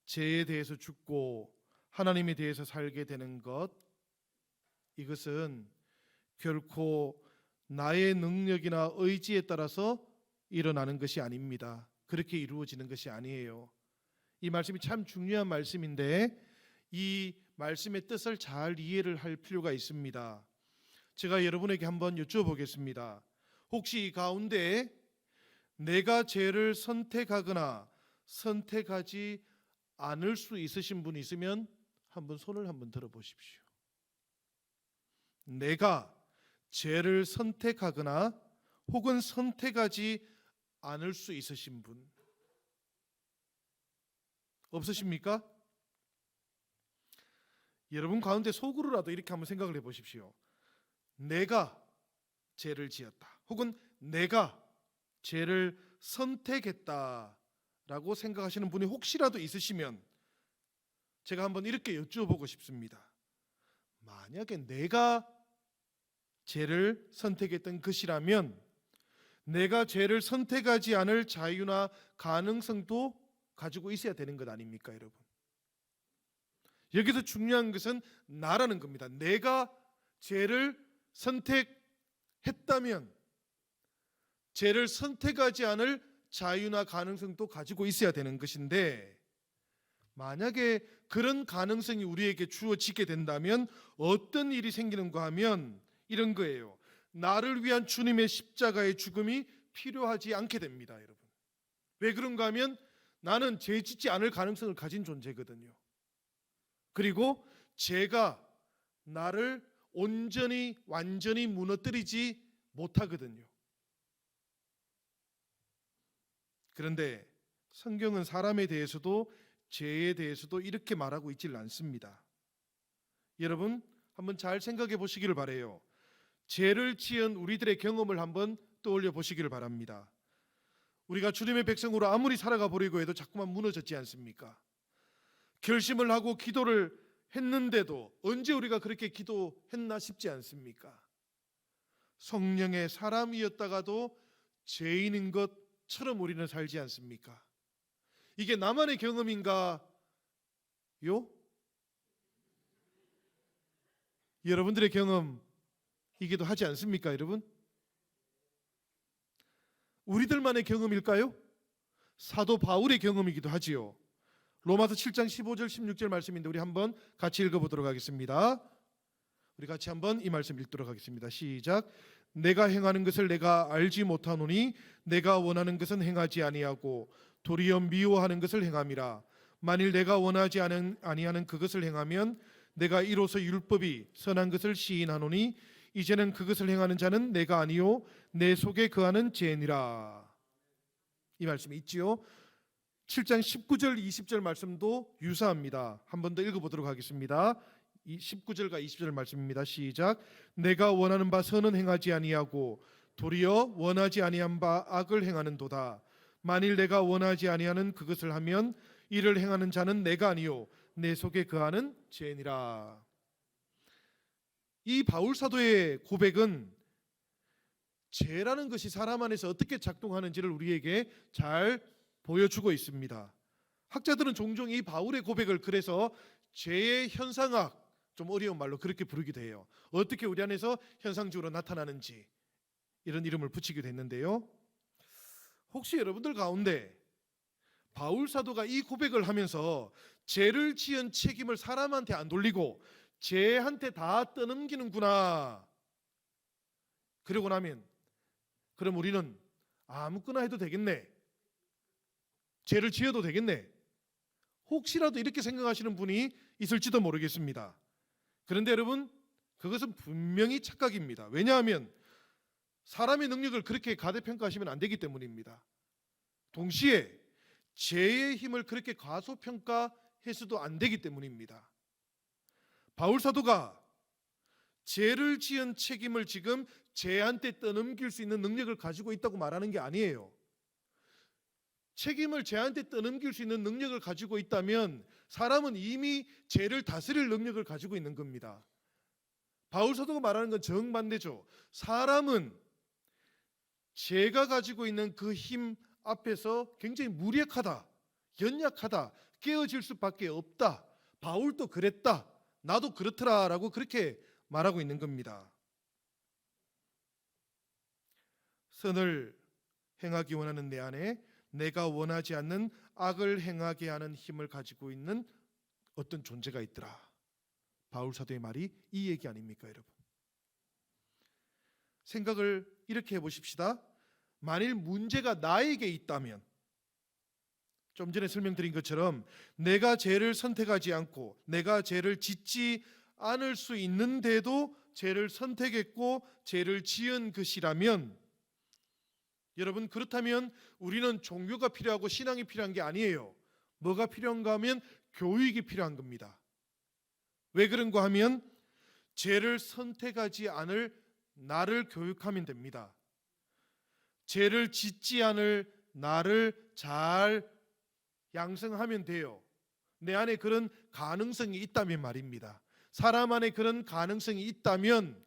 죄에 대해서 죽고 하나님에 대해서 살게 되는 것, 이것은 결코 나의 능력이나 의지에 따라서 일어나는 것이 아닙니다. 그렇게 이루어지는 것이 아니에요. 이 말씀이 참 중요한 말씀인데 이 말씀의 뜻을 잘 이해를 할 필요가 있습니다. 제가 여러분에게 한번 여쭤보겠습니다. 혹시 이 가운데 내가 죄를 선택하거나 선택하지 않을 수 있으신 분 있으면 한번 손을 한번 들어보십시오. 내가 죄를 선택하거나 혹은 선택하지 않을 수 있으신 분 없으십니까? 여러분 가운데 속으로라도 이렇게 한번 생각을 해보십시오. 내가 죄를 지었다, 혹은 내가 죄를 선택했다라고 생각하시는 분이 혹시라도 있으시면 제가 한번 이렇게 여쭈어보고 싶습니다. 만약에 내가 죄를 선택했던 것이라면 내가 죄를 선택하지 않을 자유나 가능성도 가지고 있어야 되는 것 아닙니까, 여러분? 여기서 중요한 것은 나라는 겁니다. 내가 죄를 선택했다면 죄를 선택하지 않을 자유나 가능성도 가지고 있어야 되는 것인데, 만약에 그런 가능성이 우리에게 주어지게 된다면 어떤 일이 생기는가 하면 이런 거예요. 나를 위한 주님의 십자가의 죽음이 필요하지 않게 됩니다, 여러분. 왜 그런가 하면 나는 죄 짓지 않을 가능성을 가진 존재거든요. 그리고 죄가 나를 온전히 완전히 무너뜨리지 못하거든요. 그런데 성경은 사람에 대해서도 죄에 대해서도 이렇게 말하고 있질 않습니다. 여러분 한번 잘 생각해 보시기를 바라요. 죄를 지은 우리들의 경험을 한번 떠올려 보시기를 바랍니다. 우리가 주님의 백성으로 아무리 살아가 보려고 해도 자꾸만 무너졌지 않습니까? 결심을 하고 기도를 했는데도 언제 우리가 그렇게 기도했나 싶지 않습니까? 성령의 사람이었다가도 죄인인 것처럼 우리는 살지 않습니까? 이게 나만의 경험인가요? 여러분들의 경험이기도 하지 않습니까, 여러분? 우리들만의 경험일까요? 사도 바울의 경험이기도 하지요. 로마서 7장 15절 16절 말씀인데 우리 한번 같이 읽어보도록 하겠습니다. 우리 같이 한번 이 말씀 읽도록 하겠습니다. 시작. 내가 행하는 것을 내가 알지 못하노니 내가 원하는 것은 행하지 아니하고 도리어 미워하는 것을 행함이라. 만일 내가 원하지 아니하는 그것을 행하면 내가 이로써 율법이 선한 것을 시인하노니 이제는 그것을 행하는 자는 내가 아니요 내 속에 거하는 죄니라. 이 말씀이 있지요. 7장 19절 20절 말씀도 유사합니다. 한 번 더 읽어보도록 하겠습니다. 19절과 20절 말씀입니다. 시작. 내가 원하는 바 선은 행하지 아니하고 도리어 원하지 아니한 바 악을 행하는도다. 만일 내가 원하지 아니하는 그것을 하면 이를 행하는 자는 내가 아니요 내 속에 거하는 죄니라. 이 바울 사도의 고백은 죄라는 것이 사람 안에서 어떻게 작동하는지를 우리에게 잘 보여주고 있습니다. 학자들은 종종 이 바울의 고백을 그래서 죄의 현상학, 좀 어려운 말로 그렇게 부르기도 해요. 어떻게 우리 안에서 현상적으로 나타나는지 이런 이름을 붙이기도 했는데요. 혹시 여러분들 가운데 바울 사도가 이 고백을 하면서 죄를 지은 책임을 사람한테 안 돌리고 죄한테 다 떠넘기는구나, 그러고 나면 그럼 우리는 아무거나 해도 되겠네, 죄를 지어도 되겠네, 혹시라도 이렇게 생각하시는 분이 있을지도 모르겠습니다. 그런데 여러분, 그것은 분명히 착각입니다. 왜냐하면 사람의 능력을 그렇게 가대평가하시면 안 되기 때문입니다. 동시에 죄의 힘을 그렇게 과소평가해서도 안 되기 때문입니다. 바울 사도가 죄를 지은 책임을 지금 죄한테 떠넘길 수 있는 능력을 가지고 있다고 말하는 게 아니에요. 책임을 죄한테 떠넘길 수 있는 능력을 가지고 있다면 사람은 이미 죄를 다스릴 능력을 가지고 있는 겁니다. 바울 사도가 말하는 건 정반대죠. 사람은 죄가 가지고 있는 그 힘 앞에서 굉장히 무력하다, 연약하다, 깨어질 수밖에 없다. 바울도 그랬다, 나도 그렇더라라고 그렇게 말하고 있는 겁니다. 선을 행하기 원하는 내 안에 내가 원하지 않는 악을 행하게 하는 힘을 가지고 있는 어떤 존재가 있더라. 바울 사도의 말이 이 얘기 아닙니까, 여러분? 생각을 이렇게 해보십시다. 만일 문제가 나에게 있다면, 좀 전에 설명드린 것처럼 내가 죄를 선택하지 않고 내가 죄를 짓지 않을 수 있는데도 죄를 선택했고 죄를 지은 것이라면, 여러분, 그렇다면 우리는 종교가 필요하고 신앙이 필요한 게 아니에요. 뭐가 필요한가 하면 교육이 필요한 겁니다. 왜 그런가 하면 죄를 선택하지 않을 나를 교육하면 됩니다. 죄를 짓지 않을 나를 잘 양성하면 돼요. 내 안에 그런 가능성이 있다면 말입니다. 사람 안에 그런 가능성이 있다면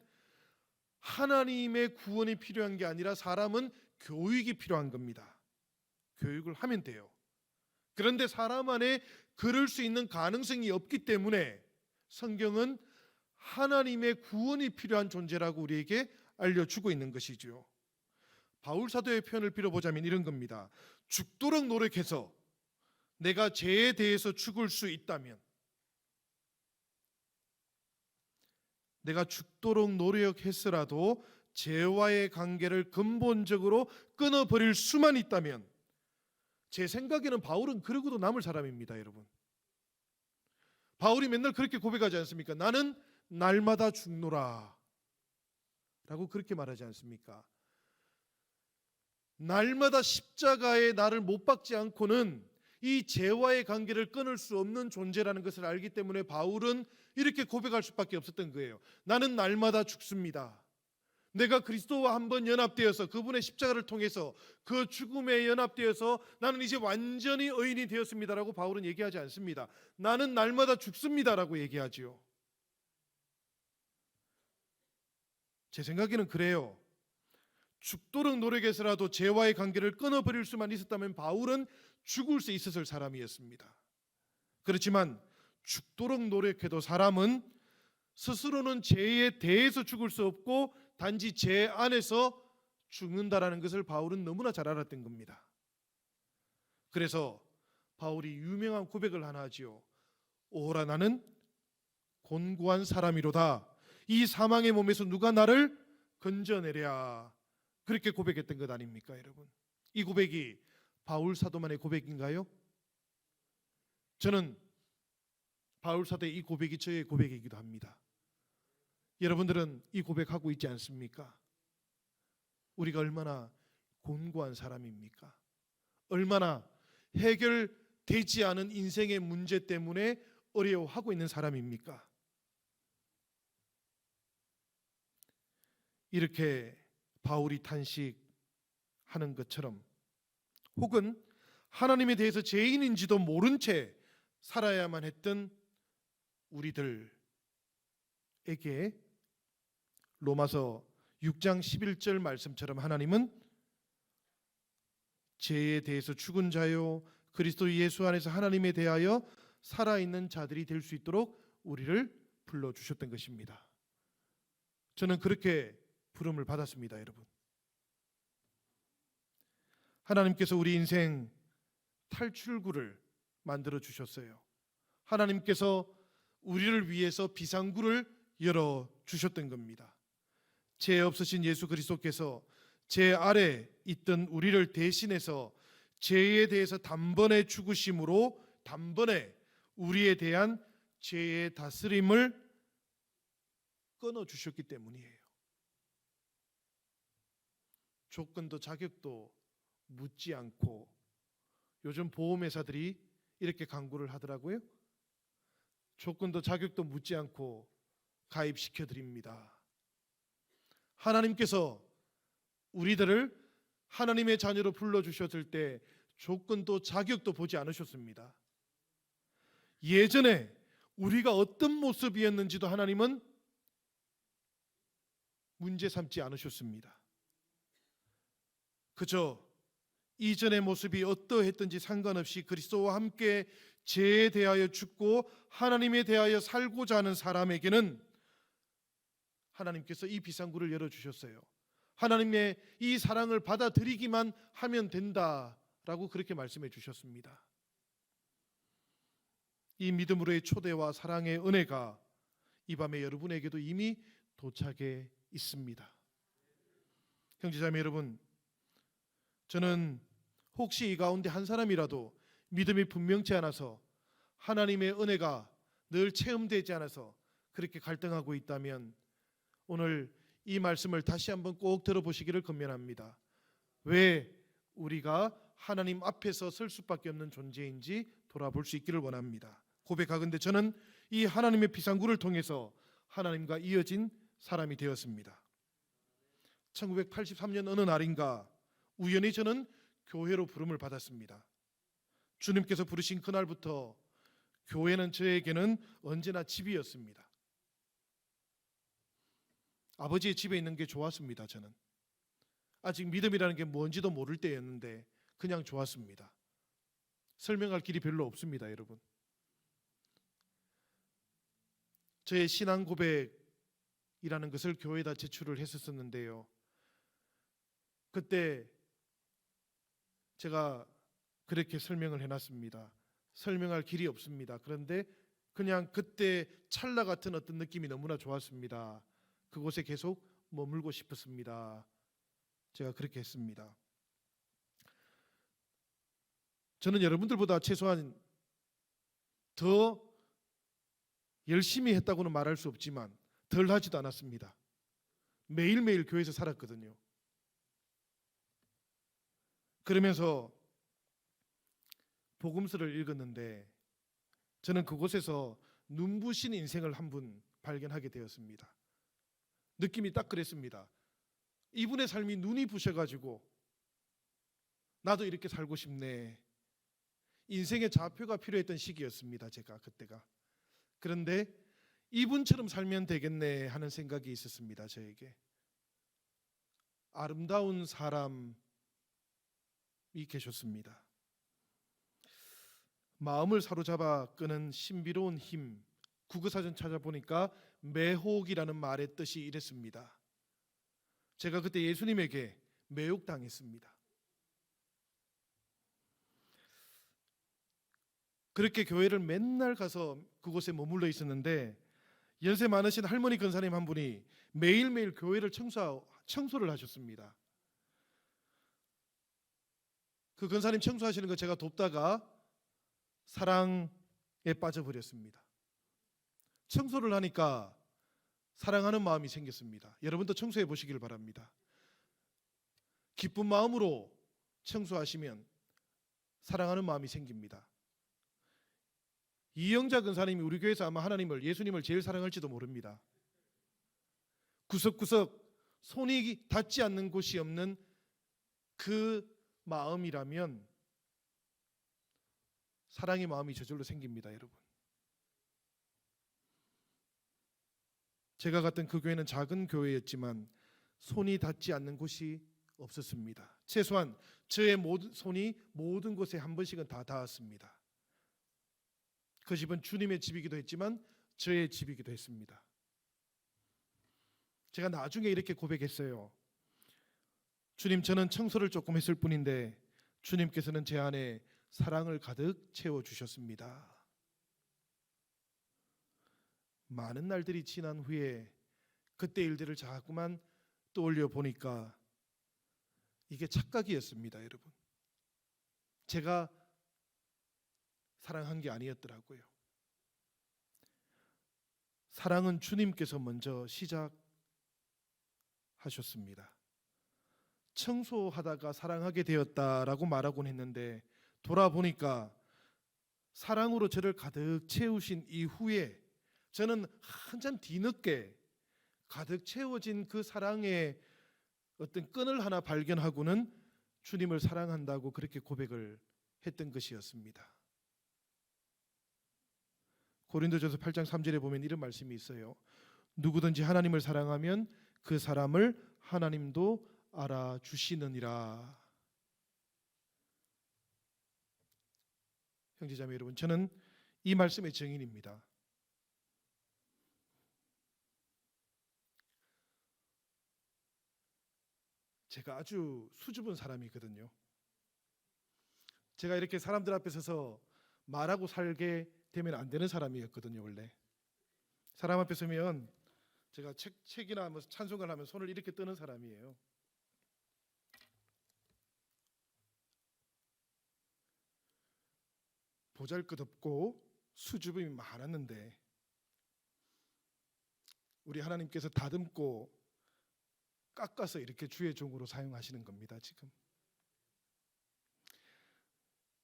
하나님의 구원이 필요한 게 아니라 사람은 교육이 필요한 겁니다. 교육을 하면 돼요. 그런데 사람 안에 그럴 수 있는 가능성이 없기 때문에 성경은 하나님의 구원이 필요한 존재라고 우리에게 알려주고 있는 것이죠. 바울 사도의 표현을 빌어보자면 이런 겁니다. 죽도록 노력해서 내가 죄에 대해서 죽을 수 있다면, 내가 죽도록 노력했으라도 죄와의 관계를 근본적으로 끊어버릴 수만 있다면, 제 생각에는 바울은 그러고도 남을 사람입니다, 여러분. 바울이 맨날 그렇게 고백하지 않습니까? 나는 날마다 죽노라 라고 그렇게 말하지 않습니까? 날마다 십자가에 나를 못 박지 않고는 이 죄와의 관계를 끊을 수 없는 존재라는 것을 알기 때문에 바울은 이렇게 고백할 수밖에 없었던 거예요. 나는 날마다 죽습니다. 내가 그리스도와 한번 연합되어서 그분의 십자가를 통해서 그 죽음에 연합되어서 나는 이제 완전히 의인이 되었습니다라고 바울은 얘기하지 않습니다. 나는 날마다 죽습니다라고 얘기하지요. 제 생각에는 그래요. 죽도록 노력해서라도 죄와의 관계를 끊어버릴 수만 있었다면 바울은 죽을 수 있었을 사람이었습니다. 그렇지만 죽도록 노력해도 사람은 스스로는 죄에 대해서 죽을 수 없고 단지 죄 안에서 죽는다라는 것을 바울은 너무나 잘 알았던 겁니다. 그래서 바울이 유명한 고백을 하나 하지요. 오호라, 나는 곤고한 사람이로다. 이 사망의 몸에서 누가 나를 건져내랴. 그렇게 고백했던 것 아닙니까, 여러분? 이 고백이 바울 사도만의 고백인가요? 저는 바울 사도의 이 고백이 저의 고백이기도 합니다. 여러분들은 이 고백하고 있지 않습니까? 우리가 얼마나 곤고한 사람입니까? 얼마나 해결되지 않은 인생의 문제 때문에 어려워하고 있는 사람입니까? 이렇게 바울이 탄식하는 것처럼, 혹은 하나님에 대해서 죄인인지도 모른 채 살아야만 했던 우리들에게 로마서 6장 11절 말씀처럼 하나님은 죄에 대해서 죽은 자요 그리스도 예수 안에서 하나님에 대하여 살아있는 자들이 될 수 있도록 우리를 불러주셨던 것입니다. 저는 그렇게 부름을 받았습니다. 여러분, 하나님께서 우리 인생 탈출구를 만들어 주셨어요. 하나님께서 우리를 위해서 비상구를 열어 주셨던 겁니다. 죄 없으신 예수 그리스도께서 죄 아래 있던 우리를 대신해서 죄에 대해서 단번에 죽으심으로 단번에 우리에 대한 죄의 다스림을 끊어 주셨기 때문이에요. 조건도 자격도 묻지 않고, 요즘 보험회사들이 이렇게 광고를 하더라고요. 조건도 자격도 묻지 않고 가입시켜 드립니다. 하나님께서 우리들을 하나님의 자녀로 불러주셨을 때 조건도 자격도 보지 않으셨습니다. 예전에 우리가 어떤 모습이었는지도 하나님은 문제 삼지 않으셨습니다. 그저 이전의 모습이 어떠했든지 상관없이 그리스도와 함께 죄에 대하여 죽고 하나님에 대하여 살고자 하는 사람에게는 하나님께서 이 비상구를 열어주셨어요. 하나님의 이 사랑을 받아들이기만 하면 된다라고 그렇게 말씀해 주셨습니다. 이 믿음으로의 초대와 사랑의 은혜가 이 밤에 여러분에게도 이미 도착해 있습니다. 형제자매 여러분, 저는 혹시 이 가운데 한 사람이라도 믿음이 분명치 않아서 하나님의 은혜가 늘 체험되지 않아서 그렇게 갈등하고 있다면 오늘 이 말씀을 다시 한번 꼭 들어보시기를 권면합니다. 왜 우리가 하나님 앞에서 설 수밖에 없는 존재인지 돌아볼 수 있기를 원합니다. 고백하건대 저는 이 하나님의 비상구를 통해서 하나님과 이어진 사람이 되었습니다. 1983년 어느 날인가 우연히 저는 교회로 부름을 받았습니다. 주님께서 부르신 그날부터 교회는 저에게는 언제나 집이었습니다. 아버지의 집에 있는 게 좋았습니다. 저는 아직 믿음이라는 게 뭔지도 모를 때였는데 그냥 좋았습니다. 설명할 길이 별로 없습니다. 여러분, 저의 신앙 고백이라는 것을 교회에다 제출을 했었는데요, 그때 제가 그렇게 설명을 해놨습니다. 설명할 길이 없습니다. 그런데 그냥 그때 찰나 같은 어떤 느낌이 너무나 좋았습니다. 그곳에 계속 머물고 싶었습니다. 제가 그렇게 했습니다. 저는 여러분들보다 최소한 더 열심히 했다고는 말할 수 없지만 덜 하지도 않았습니다. 매일매일 교회에서 살았거든요. 그러면서 복음서를 읽었는데 저는 그곳에서 눈부신 인생을 한 분 발견하게 되었습니다. 느낌이 딱 그랬습니다. 이분의 삶이 눈이 부셔가지고 나도 이렇게 살고 싶네. 인생의 좌표가 필요했던 시기였습니다. 제가 그때가. 그런데 이분처럼 살면 되겠네 하는 생각이 있었습니다. 저에게. 아름다운 사람이 계셨습니다. 마음을 사로잡아 끄는 신비로운 힘, 국어사전 찾아보니까 매혹이라는 말의 뜻이 이랬습니다. 제가 그때 예수님에게 매혹당했습니다. 그렇게 교회를 맨날 가서 그곳에 머물러 있었는데 연세 많으신 할머니 권사님 한 분이 매일매일 교회를 청소를 하셨습니다. 그 권사님 청소하시는 거 제가 돕다가 사랑에 빠져버렸습니다. 청소를 하니까 사랑하는 마음이 생겼습니다. 여러분도 청소해 보시길 바랍니다. 기쁜 마음으로 청소하시면 사랑하는 마음이 생깁니다. 이영자 권사님이 우리 교회에서 아마 하나님을, 예수님을 제일 사랑할지도 모릅니다. 구석구석 손이 닿지 않는 곳이 없는 그 마음이라면 사랑의 마음이 저절로 생깁니다. 여러분, 제가 갔던 그 교회는 작은 교회였지만 손이 닿지 않는 곳이 없었습니다. 최소한 저의 손이 모든 곳에 한 번씩은 다 닿았습니다. 그 집은 주님의 집이기도 했지만 저의 집이기도 했습니다. 제가 나중에 이렇게 고백했어요. 주님, 저는 청소를 조금 했을 뿐인데 주님께서는 제 안에 사랑을 가득 채워주셨습니다. 많은 날들이 지난 후에 그때 일들을 자꾸만 떠올려 보니까 이게 착각이었습니다, 여러분. 제가 사랑한 게 아니었더라고요. 사랑은 주님께서 먼저 시작하셨습니다. 청소하다가 사랑하게 되었다라고 말하곤 했는데 돌아보니까 사랑으로 저를 가득 채우신 이후에 저는 한참 뒤늦게 가득 채워진 그 사랑의 어떤 끈을 하나 발견하고는 주님을 사랑한다고 그렇게 고백을 했던 것이었습니다. 고린도전서 8장 3절에 보면 이런 말씀이 있어요. 누구든지 하나님을 사랑하면 그 사람을 하나님도 알아주시느니라. 형제자매 여러분, 저는 이 말씀의 증인입니다. 제가 아주 수줍은 사람이거든요. 제가 이렇게 사람들 앞에 서서 말하고 살게 되면 안 되는 사람이었거든요. 원래 사람 앞에 서면 제가 책이나 뭐 찬송을 하면 손을 이렇게 뜨는 사람이에요. 보잘것없고 수줍음이 많았는데 우리 하나님께서 다듬고 깎아서 이렇게 주의 종으로 사용하시는 겁니다. 지금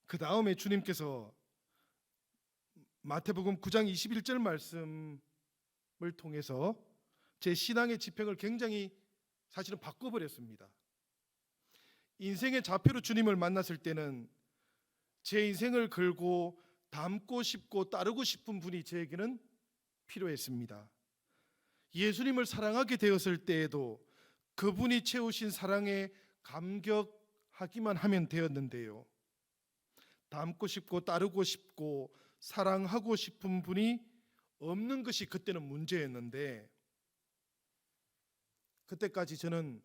그 다음에 주님께서 마태복음 9장 21절 말씀을 통해서 제 신앙의 지평을 굉장히 사실은 바꿔버렸습니다. 인생의 좌표로 주님을 만났을 때는 제 인생을 걸고 닮고 싶고 따르고 싶은 분이 저에게는 필요했습니다. 예수님을 사랑하게 되었을 때에도 그분이 채우신 사랑에 감격하기만 하면 되었는데요. 닮고 싶고 따르고 싶고 사랑하고 싶은 분이 없는 것이 그때는 문제였는데 그때까지 저는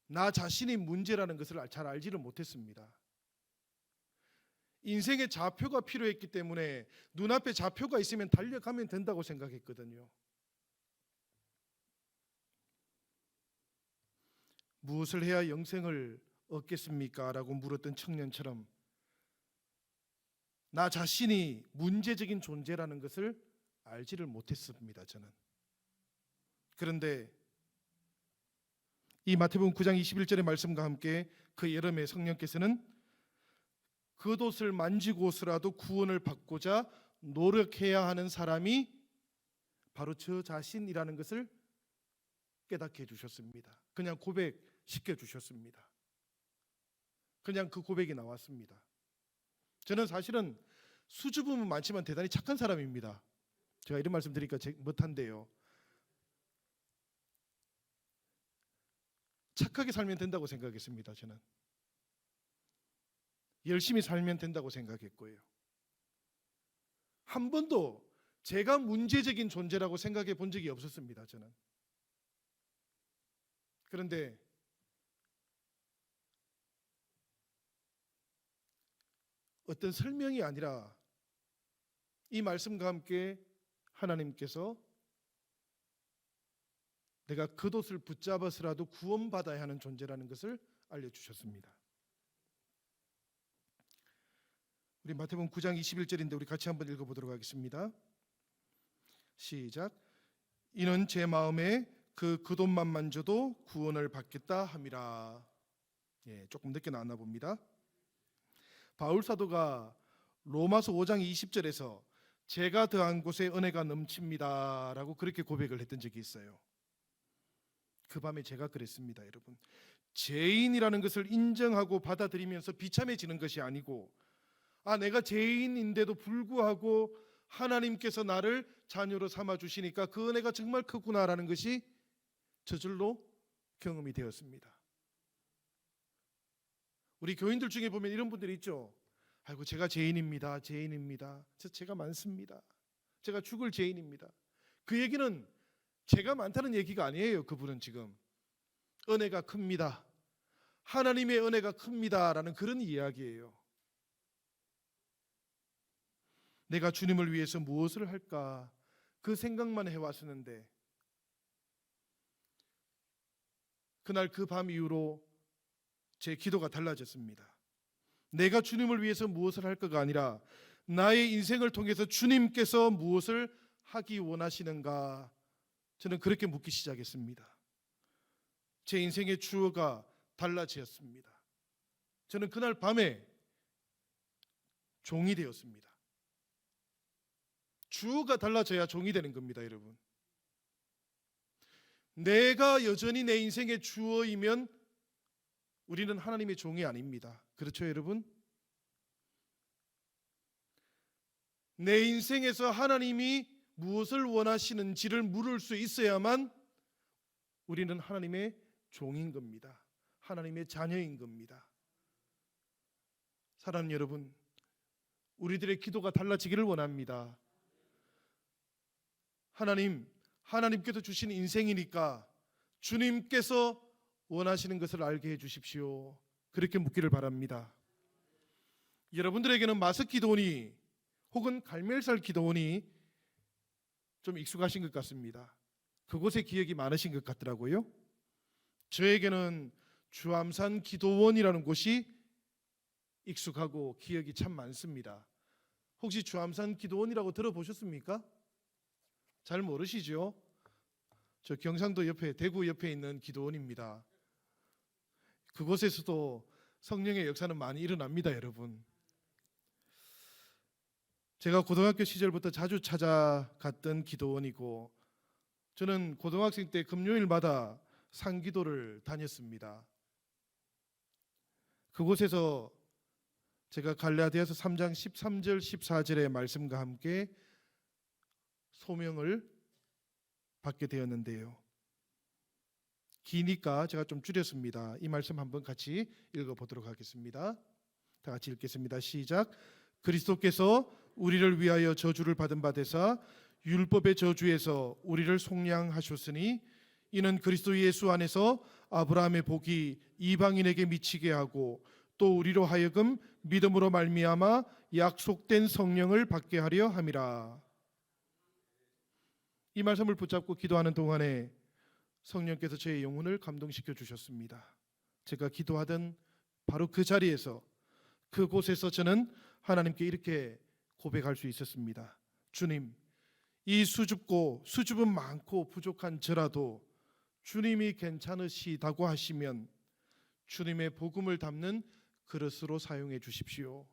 나 자신이 문제라는 것을 잘 알지를 못했습니다. 인생의 좌표가 필요했기 때문에 눈앞에 좌표가 있으면 달려가면 된다고 생각했거든요. 무엇을 해야 영생을 얻겠습니까? 라고 물었던 청년처럼 나 자신이 문제적인 존재라는 것을 알지를 못했습니다. 저는. 그런데 이 마태복음 9장 21절의 말씀과 함께 그 여름에 성령께서는 겉옷을 만지고서라도 구원을 받고자 노력해야 하는 사람이 바로 저 자신이라는 것을 깨닫게 해주셨습니다. 그냥 고백시켜 주셨습니다. 그냥 그 고백이 나왔습니다. 저는 사실은 수줍음은 많지만 대단히 착한 사람입니다. 제가 이런 말씀 드리니까 못한데요. 착하게 살면 된다고 생각했습니다. 저는 열심히 살면 된다고 생각했고요. 한 번도 제가 문제적인 존재라고 생각해 본 적이 없었습니다. 저는. 그런데 어떤 설명이 아니라 이 말씀과 함께 하나님께서 내가 겉옷을 붙잡아서라도 구원받아야 하는 존재라는 것을 알려주셨습니다. 우리 마태복음 9장 21절인데 우리 같이 한번 읽어보도록 하겠습니다. 시작. 이는 제 마음에 그 겉옷만 만져도 구원을 받겠다 함이라. 조금 늦게 나왔나 봅니다. 바울 사도가 로마서 5장 20절에서 제가 더한 곳에 은혜가 넘칩니다 라고 그렇게 고백을 했던 적이 있어요. 그 밤에 제가 그랬습니다. 여러분, 죄인이라는 것을 인정하고 받아들이면서 비참해지는 것이 아니고 내가 죄인인데도 불구하고 하나님께서 나를 자녀로 삼아 주시니까 그 은혜가 정말 크구나라는 것이 저절로 경험이 되었습니다. 우리 교인들 중에 보면 이런 분들이 있죠. 아이고 제가 죄인입니다. 제가 많습니다. 제가 죽을 죄인입니다. 그 얘기는 죄가 많다는 얘기가 아니에요. 그분은 지금 은혜가 큽니다. 하나님의 은혜가 큽니다라는 그런 이야기예요. 내가 주님을 위해서 무엇을 할까 그 생각만 해왔었는데 그날 그 밤 이후로 제 기도가 달라졌습니다. 내가 주님을 위해서 무엇을 할까가 아니라 나의 인생을 통해서 주님께서 무엇을 하기 원하시는가, 저는 그렇게 묻기 시작했습니다. 제 인생의 주어가 달라졌습니다. 저는 그날 밤에 종이 되었습니다. 주어가 달라져야 종이 되는 겁니다, 여러분. 내가 여전히 내 인생의 주어이면 우리는 하나님의 종이 아닙니다. 그렇죠, 여러분? 내 인생에서 하나님이 무엇을 원하시는지를 물을 수 있어야만 우리는 하나님의 종인 겁니다. 하나님의 자녀인 겁니다. 사랑하는 여러분, 우리들의 기도가 달라지기를 원합니다. 하나님께서 주신 인생이니까 주님께서 원하시는 것을 알게 해 주십시오. 그렇게 묻기를 바랍니다. 여러분들에게는 마석 기도원이 혹은 갈멜살 기도원이 좀 익숙하신 것 같습니다. 그곳에 기억이 많으신 것 같더라고요. 저에게는 주암산 기도원이라는 곳이 익숙하고 기억이 참 많습니다. 혹시 주암산 기도원이라고 들어보셨습니까? 잘 모르시죠? 저 경상도 옆에, 대구 옆에 있는 기도원입니다. 그곳에서도 성령의 역사는 많이 일어납니다, 여러분. 제가 고등학교 시절부터 자주 찾아갔던 기도원이고, 저는 고등학생 때 금요일마다 상기도를 다녔습니다. 그곳에서 제가 갈라디아서 3장 13절 14절의 말씀과 함께 소명을 받게 되었는데요. 기니까 제가 좀 줄였습니다. 이 말씀 한번 같이 읽어보도록 하겠습니다. 다 같이 읽겠습니다. 시작. 그리스도께서 우리를 위하여 저주를 받은 바 되사 율법의 저주에서 우리를 속량하셨으니 이는 그리스도 예수 안에서 아브라함의 복이 이방인에게 미치게 하고 또 우리로 하여금 믿음으로 말미암아 약속된 성령을 받게 하려 함이라. 이 말씀을 붙잡고 기도하는 동안에 성령께서 제 영혼을 감동시켜 주셨습니다. 제가 기도하던 바로 그 자리에서, 그곳에서 저는 하나님께 이렇게 고백할 수 있었습니다. 주님, 이 수줍은 많고 부족한 저라도 주님이 괜찮으시다고 하시면 주님의 복음을 담는 그릇으로 사용해 주십시오.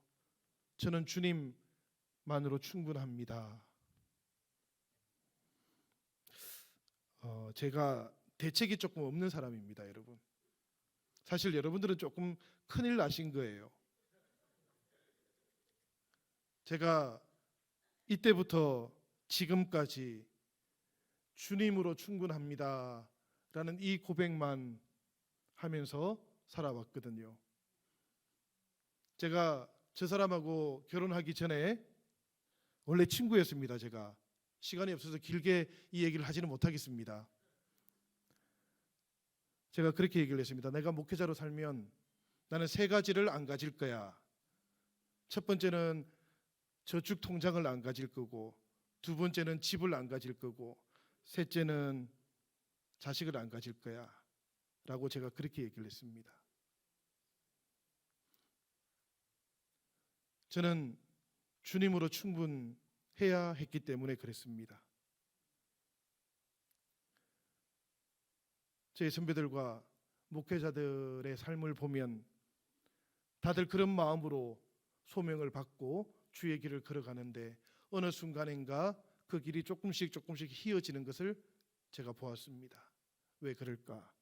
저는 주님만으로 충분합니다. 제가 대책이 조금 없는 사람입니다, 여러분. 사실 여러분들은 조금 큰일 나신 거예요. 제가 이때부터 지금까지 주님으로 충분합니다 라는 이 고백만 하면서 살아왔거든요. 제가 저 사람하고 결혼하기 전에 원래 친구였습니다. 제가 시간이 없어서 길게 이 얘기를 하지는 못하겠습니다. 제가 그렇게 얘기를 했습니다. 내가 목회자로 살면 나는 세 가지를 안 가질 거야. 첫 번째는 저축 통장을 안 가질 거고, 두 번째는 집을 안 가질 거고, 셋째는 자식을 안 가질 거야 라고 제가 그렇게 얘기를 했습니다. 저는 주님으로 충분해야 했기 때문에 그랬습니다. 제 선배들과 목회자들의 삶을 보면 다들 그런 마음으로 소명을 받고 주의 길을 걸어가는데 어느 순간인가 그 길이 조금씩 휘어지는 것을 제가 보았습니다. 왜 그럴까?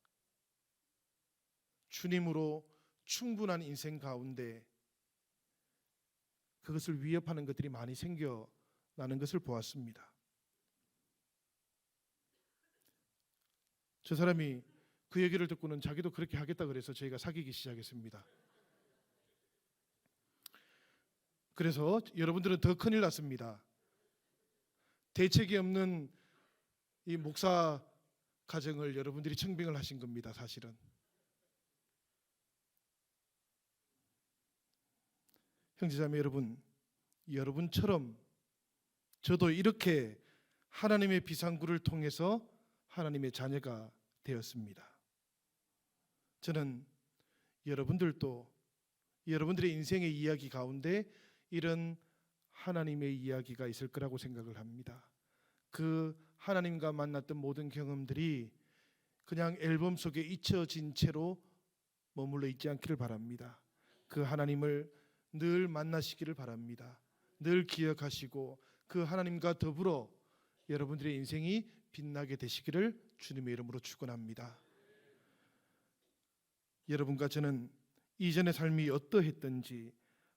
주님으로 충분한 인생 가운데 그것을 위협하는 것들이 많이 생겨 나는 것을 보았습니다. 저 사람이 그 얘기를 듣고는 자기도 그렇게 하겠다 그래서 저희가 사귀기 시작했습니다. 그래서 여러분들은 더 큰일 났습니다. 대책이 없는 이 목사 가정을 여러분들이 청빙을 하신 겁니다. 사실은 형제자매 여러분, 여러분처럼 저도 이렇게 하나님의 비상구를 통해서 하나님의 자녀가 되었습니다. 저는 여러분들도 여러분들의 인생의 이야기 가운데 이런 하나님의 이야기가 있을 거라고 생각을 합니다. 그 하나님과 만났던 모든 경험들이 그냥 앨범 속에 잊혀진 채로 머물러 있지 않기를 바랍니다. 그 하나님을 늘 만나시기를 바랍니다. 늘 기억하시고 그 하나님과 더불어 여러분들의 인생이 빛나게 되시기를 주님의 이름으로 축원합니다. 여러분과 저는 이전의 삶이 어떠했든지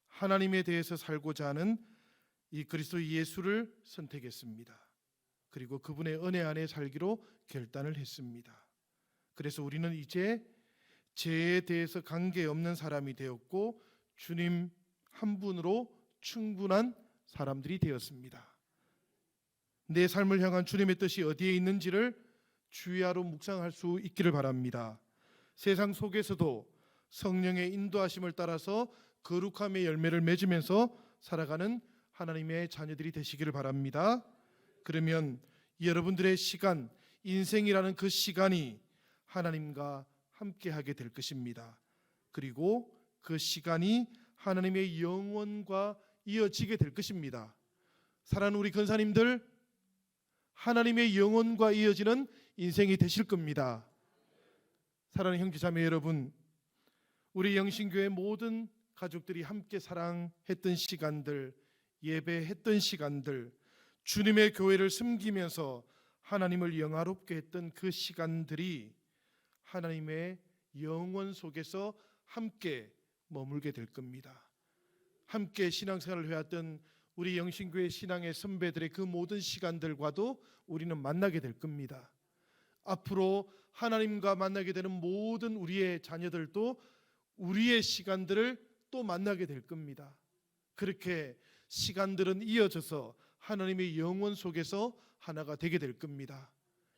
하나님에 대해서 살고자 하는 이 그리스도 예수를 선택했습니다. 그리고 그분의 은혜 안에 살기로 결단을 했습니다. 그래서 우리는 이제 죄에 대해서 관계없는 사람이 되었고 주님 한 분으로 충분한 사람들이 되었습니다. 내 삶을 향한 주님의 뜻이 어디에 있는지를 주야로 묵상할 수 있기를 바랍니다. 세상 속에서도 성령의 인도하심을 따라서 거룩함의 열매를 맺으면서 살아가는 하나님의 자녀들이 되시기를 바랍니다. 그러면 여러분들의 시간, 인생이라는 그 시간이 하나님과 함께하게 될 것입니다. 그리고 그 시간이 하나님의 영원과 이어지게 될 것입니다. 사랑하는 우리 권사님들, 하나님의 영혼과 이어지는 인생이 되실 겁니다. 사랑하는 형제자매 여러분, 우리 영신교회 모든 가족들이 함께 사랑했던 시간들, 예배했던 시간들, 주님의 교회를 섬기면서 하나님을 영화롭게 했던 그 시간들이 하나님의 영원 속에서 함께 머물게 될 겁니다. 함께 신앙생활을 해왔던 우리 영신교회 신앙의 선배들의 그 모든 시간들과도 우리는 만나게 될 겁니다. 앞으로 하나님과 만나게 되는 모든 우리의 자녀들도 우리의 시간들을 또 만나게 될 겁니다. 그렇게 시간들은 이어져서 하나님의 영원 속에서 하나가 되게 될 겁니다.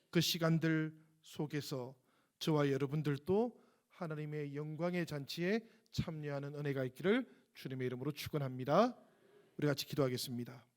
그 시간들 속에서 저와 여러분들도 하나님의 영광의 잔치에 참여하는 은혜가 있기를 주님의 이름으로 축원합니다. 우리 같이 기도하겠습니다.